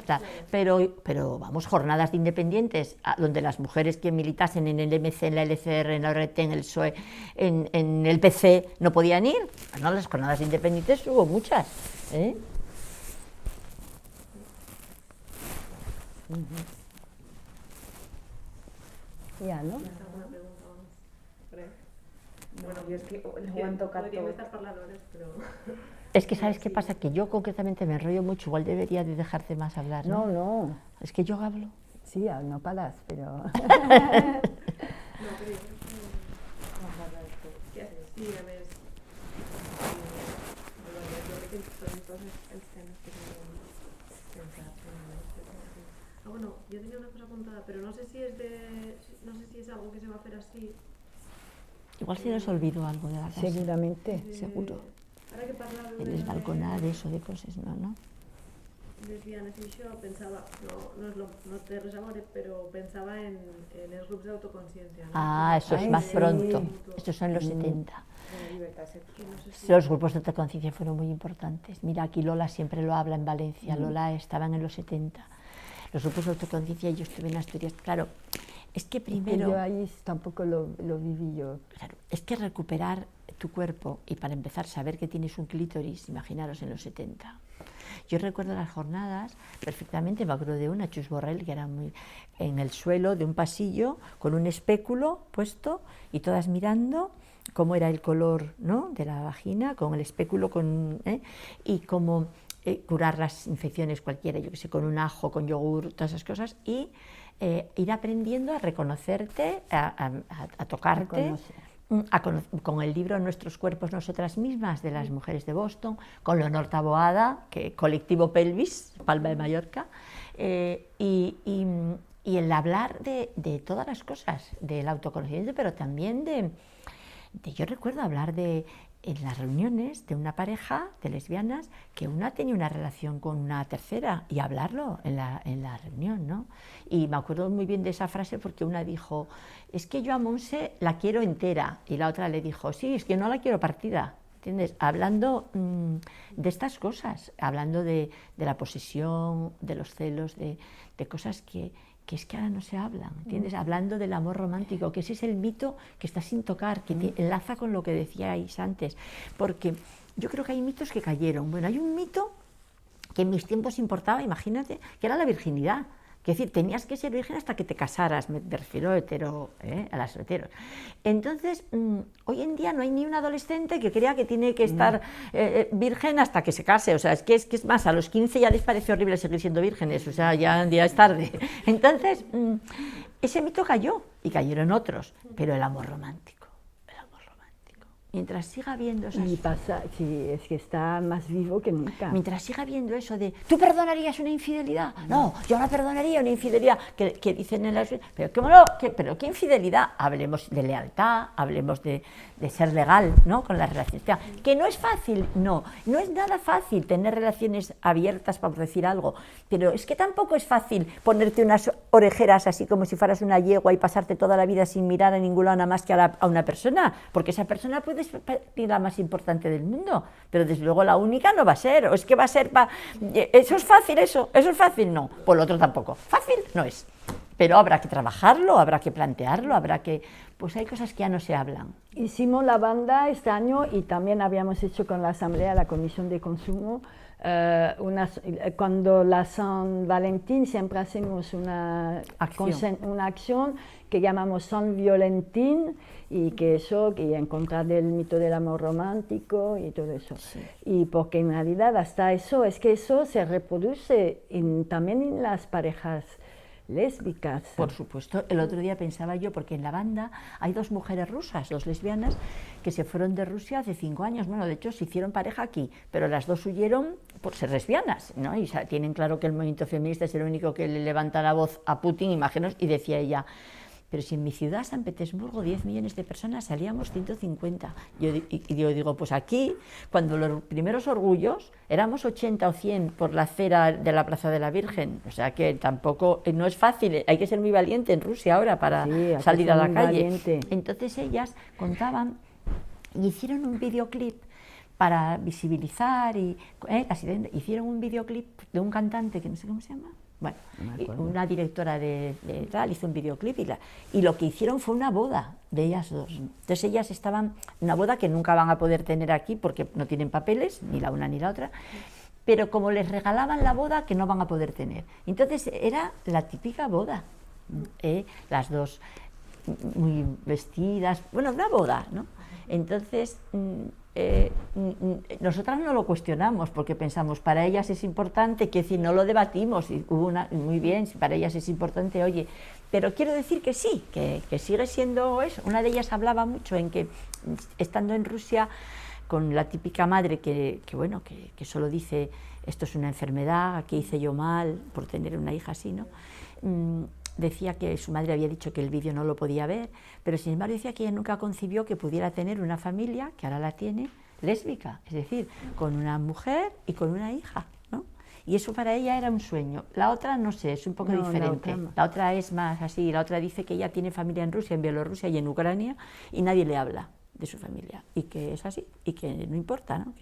pero vamos, jornadas de independientes, donde las mujeres que militasen en el MC, en la LCR, en la ORT, en el PSOE, en el PC, no podían ir. Bueno, las jornadas de independientes hubo muchas, ¿eh? Ya, ¿no? Alguna pregunta más? Crec. Bueno, jo és que ho han tocat Podríem tot. estar parlant hores, però... Es que, ¿sabes qué pasa? Que yo concretamente me enrollo mucho, igual debería de dejarte más hablar, ¿no? No. Es que yo hablo. Sí, no paras, pero... No, però jo crec que sí, a més... Jo crec que són tots els temes que tenim pensats. Bueno, yo tenía una cosa apuntada, pero no sé si es algo que se va a hacer así. Igual se nos olvidó algo de la casa. Seguramente. Seguro. Ahora que parlàveu De les balconades o de coses, no? lesbianes i això, pensava, no té res a veure, però pensava en els grups d'autoconsciència. ¿no? Ah, eso es Ay, más sí. pronto. Estos son los 70. Que no sé si... Los grupos de autoconciencia fueron muy importantes. Mira, aquí Lola siempre lo habla en Valencia. Lola estaban en los 70. Los grupos de autoconciencia, yo estuve en Asturias. Claro, es que primero... Yo ahí tampoco lo viví yo. Claro, es que recuperar tu cuerpo y para empezar saber que tienes un clítoris, imaginaros en los 70. Yo recuerdo las jornadas perfectamente, me acuerdo de una, Chus Borrell, que era muy en el suelo de un pasillo con un espéculo puesto y todas mirando cómo era el color, ¿no?, de la vagina, con el espéculo, y cómo curar las infecciones cualquiera, yo que sé, con un ajo, con yogur, todas esas cosas, y ir aprendiendo a reconocerte, a tocarte, con el libro Nuestros cuerpos, nosotras mismas, de las mujeres de Boston, con Leonor Taboada, que colectivo Pelvis, Palma de Mallorca, y el hablar de todas las cosas, del autoconocimiento, pero también yo recuerdo hablar en las reuniones de una pareja de lesbianas que una tenía una relación con una tercera y hablarlo en la reunión, ¿no? Y me acuerdo muy bien de esa frase porque una dijo, es que yo a Monse la quiero entera, y la otra le dijo, sí, es que no la quiero partida. ¿entiendes? Hablando de estas cosas, hablando de la posesión, de los celos, de cosas que es que ahora no se hablan, ¿entiendes? Hablando del amor romántico, que ese es el mito que está sin tocar, que enlaza con lo que decíais antes, porque yo creo que hay mitos que cayeron. Bueno, hay un mito que en mis tiempos importaba, imagínate, que era la virginidad. Es decir, tenías que ser virgen hasta que te casaras, me refiero a las heteros. Entonces, hoy en día no hay ni un adolescente que crea que tiene que estar virgen hasta que se case. O sea, es que es más, a los 15 ya les parece horrible seguir siendo vírgenes, o sea, ya es tarde. Entonces, ese mito cayó y cayeron otros, pero el amor romántico. Mientras siga habiendo esas... Y pasa, sí, es que está más vivo que nunca. Mientras siga habiendo eso de, ¿tú perdonarías una infidelidad? No, yo no perdonaría una infidelidad, que dicen en las... Pero ¿qué infidelidad? Hablemos de lealtad, hablemos de ser legal, ¿no?, con las relaciones. Que no es fácil, no es nada fácil tener relaciones abiertas, para decir algo, pero es que tampoco es fácil ponerte unas orejeras así como si fueras una yegua y pasarte toda la vida sin mirar a ningún lado nada más que a una persona, porque esa persona puede ser la más importante del mundo, pero desde luego la única no va a ser, o es que va a ser ¿eso es fácil eso es fácil? No, por lo otro tampoco, fácil no es, pero habrá que trabajarlo, habrá que plantearlo, pues hay cosas que ya no se hablan. Hicimos la banda este año y también habíamos hecho con la Asamblea, la Comisión de Consumo, cuando la San Valentín siempre hacemos una acción que llamamos San Violentín, y que en contra del mito del amor romántico y todo eso. Sí. Y porque en realidad hasta eso, es que eso se reproduce también en las parejas lésbicas. Por supuesto, el otro día pensaba yo, porque en la banda hay 2 mujeres rusas, 2 lesbianas, que se fueron de Rusia hace 5 años, bueno, de hecho se hicieron pareja aquí, pero las 2 huyeron por ser lesbianas, ¿no? Y tienen claro que el movimiento feminista es el único que le levanta la voz a Putin, imaginaos, y decía ella, pero si en mi ciudad, San Petersburgo, 10 millones de personas, salíamos 150. Yo digo, pues aquí, cuando los primeros orgullos, éramos 80 o 100 por la acera de la Plaza de la Virgen. O sea que tampoco, no es fácil, hay que ser muy valiente en Rusia ahora para salir a la calle. Valiente. Entonces ellas contaban y hicieron un videoclip para visibilizar, hicieron un videoclip de un cantante que no sé cómo se llama. Bueno, una directora de tal hizo un videoclip y lo que hicieron fue una boda de ellas 2. Entonces ellas estaban, una boda que nunca van a poder tener aquí porque no tienen papeles, ni la una ni la otra, pero como les regalaban la boda que no van a poder tener. Entonces era la típica boda, las 2 muy vestidas, bueno, una boda, ¿no? Entonces... nosotras no lo cuestionamos porque pensamos, para ellas es importante, que decir, no lo debatimos, y muy bien, si para ellas es importante, oye, pero quiero decir que sí, que sigue siendo eso. Una de ellas hablaba mucho en que, estando en Rusia, con la típica madre que solo dice, esto es una enfermedad, ¿qué hice yo mal por tener una hija así, ¿no? Decía que su madre había dicho que el vídeo no lo podía ver, pero sin embargo decía que ella nunca concibió que pudiera tener una familia, que ahora la tiene, lésbica, es decir, con una mujer y con una hija, ¿no? Y eso para ella era un sueño. La otra, no sé, es un poco diferente. La otra es más así, la otra dice que ella tiene familia en Rusia, en Bielorrusia y en Ucrania, y nadie le habla de su familia, y que es así, y que no importa, ¿no?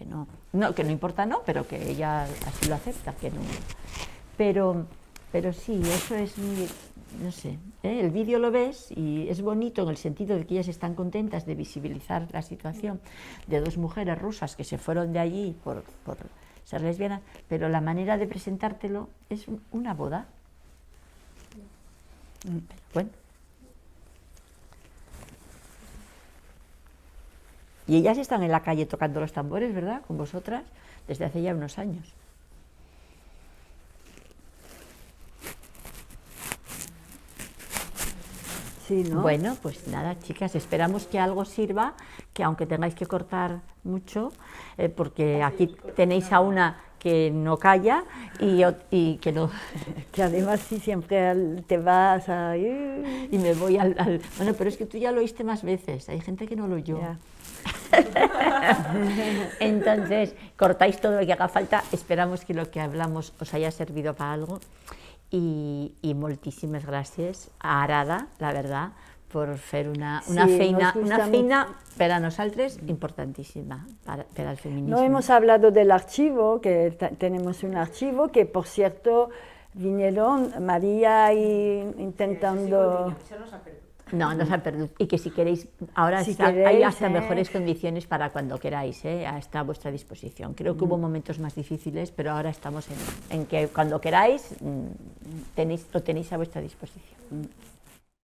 Que no importa, no, pero que ella así lo acepta, que no. Pero sí, eso es muy... No sé, el vídeo lo ves y es bonito en el sentido de que ellas están contentas de visibilizar la situación de 2 mujeres rusas que se fueron de allí por ser lesbianas, pero la manera de presentártelo es una boda. Bueno. Y ellas están en la calle tocando los tambores, ¿verdad?, con vosotras, desde hace ya unos años. Sí, ¿no? Bueno, pues nada, chicas, esperamos que algo sirva, que aunque tengáis que cortar mucho, porque aquí tenéis a una que no calla y que no... Que además sí, siempre te vas a... Y me voy Bueno, pero es que tú ya lo oíste más veces, hay gente que no lo oyó. Ya. Entonces, cortáis todo lo que haga falta, esperamos que lo que hablamos os haya servido para algo. Y moltíssimes gràcies a Arada, la verdad, per fer una Sí, feina, nos gusta per a nosaltres importantíssima, per al feminisme. No hemos hablado del archivo, que tenemos un archivo que, por cierto, vinieron María intentando... Eso nos ha perdido. No, no se ha perdido. Y que si queréis, ahora Si hay queréis, hasta mejores condiciones para cuando queráis, está a vuestra disposición. Creo que hubo momentos más difíciles, pero ahora estamos en que cuando queráis lo tenéis a vuestra disposición.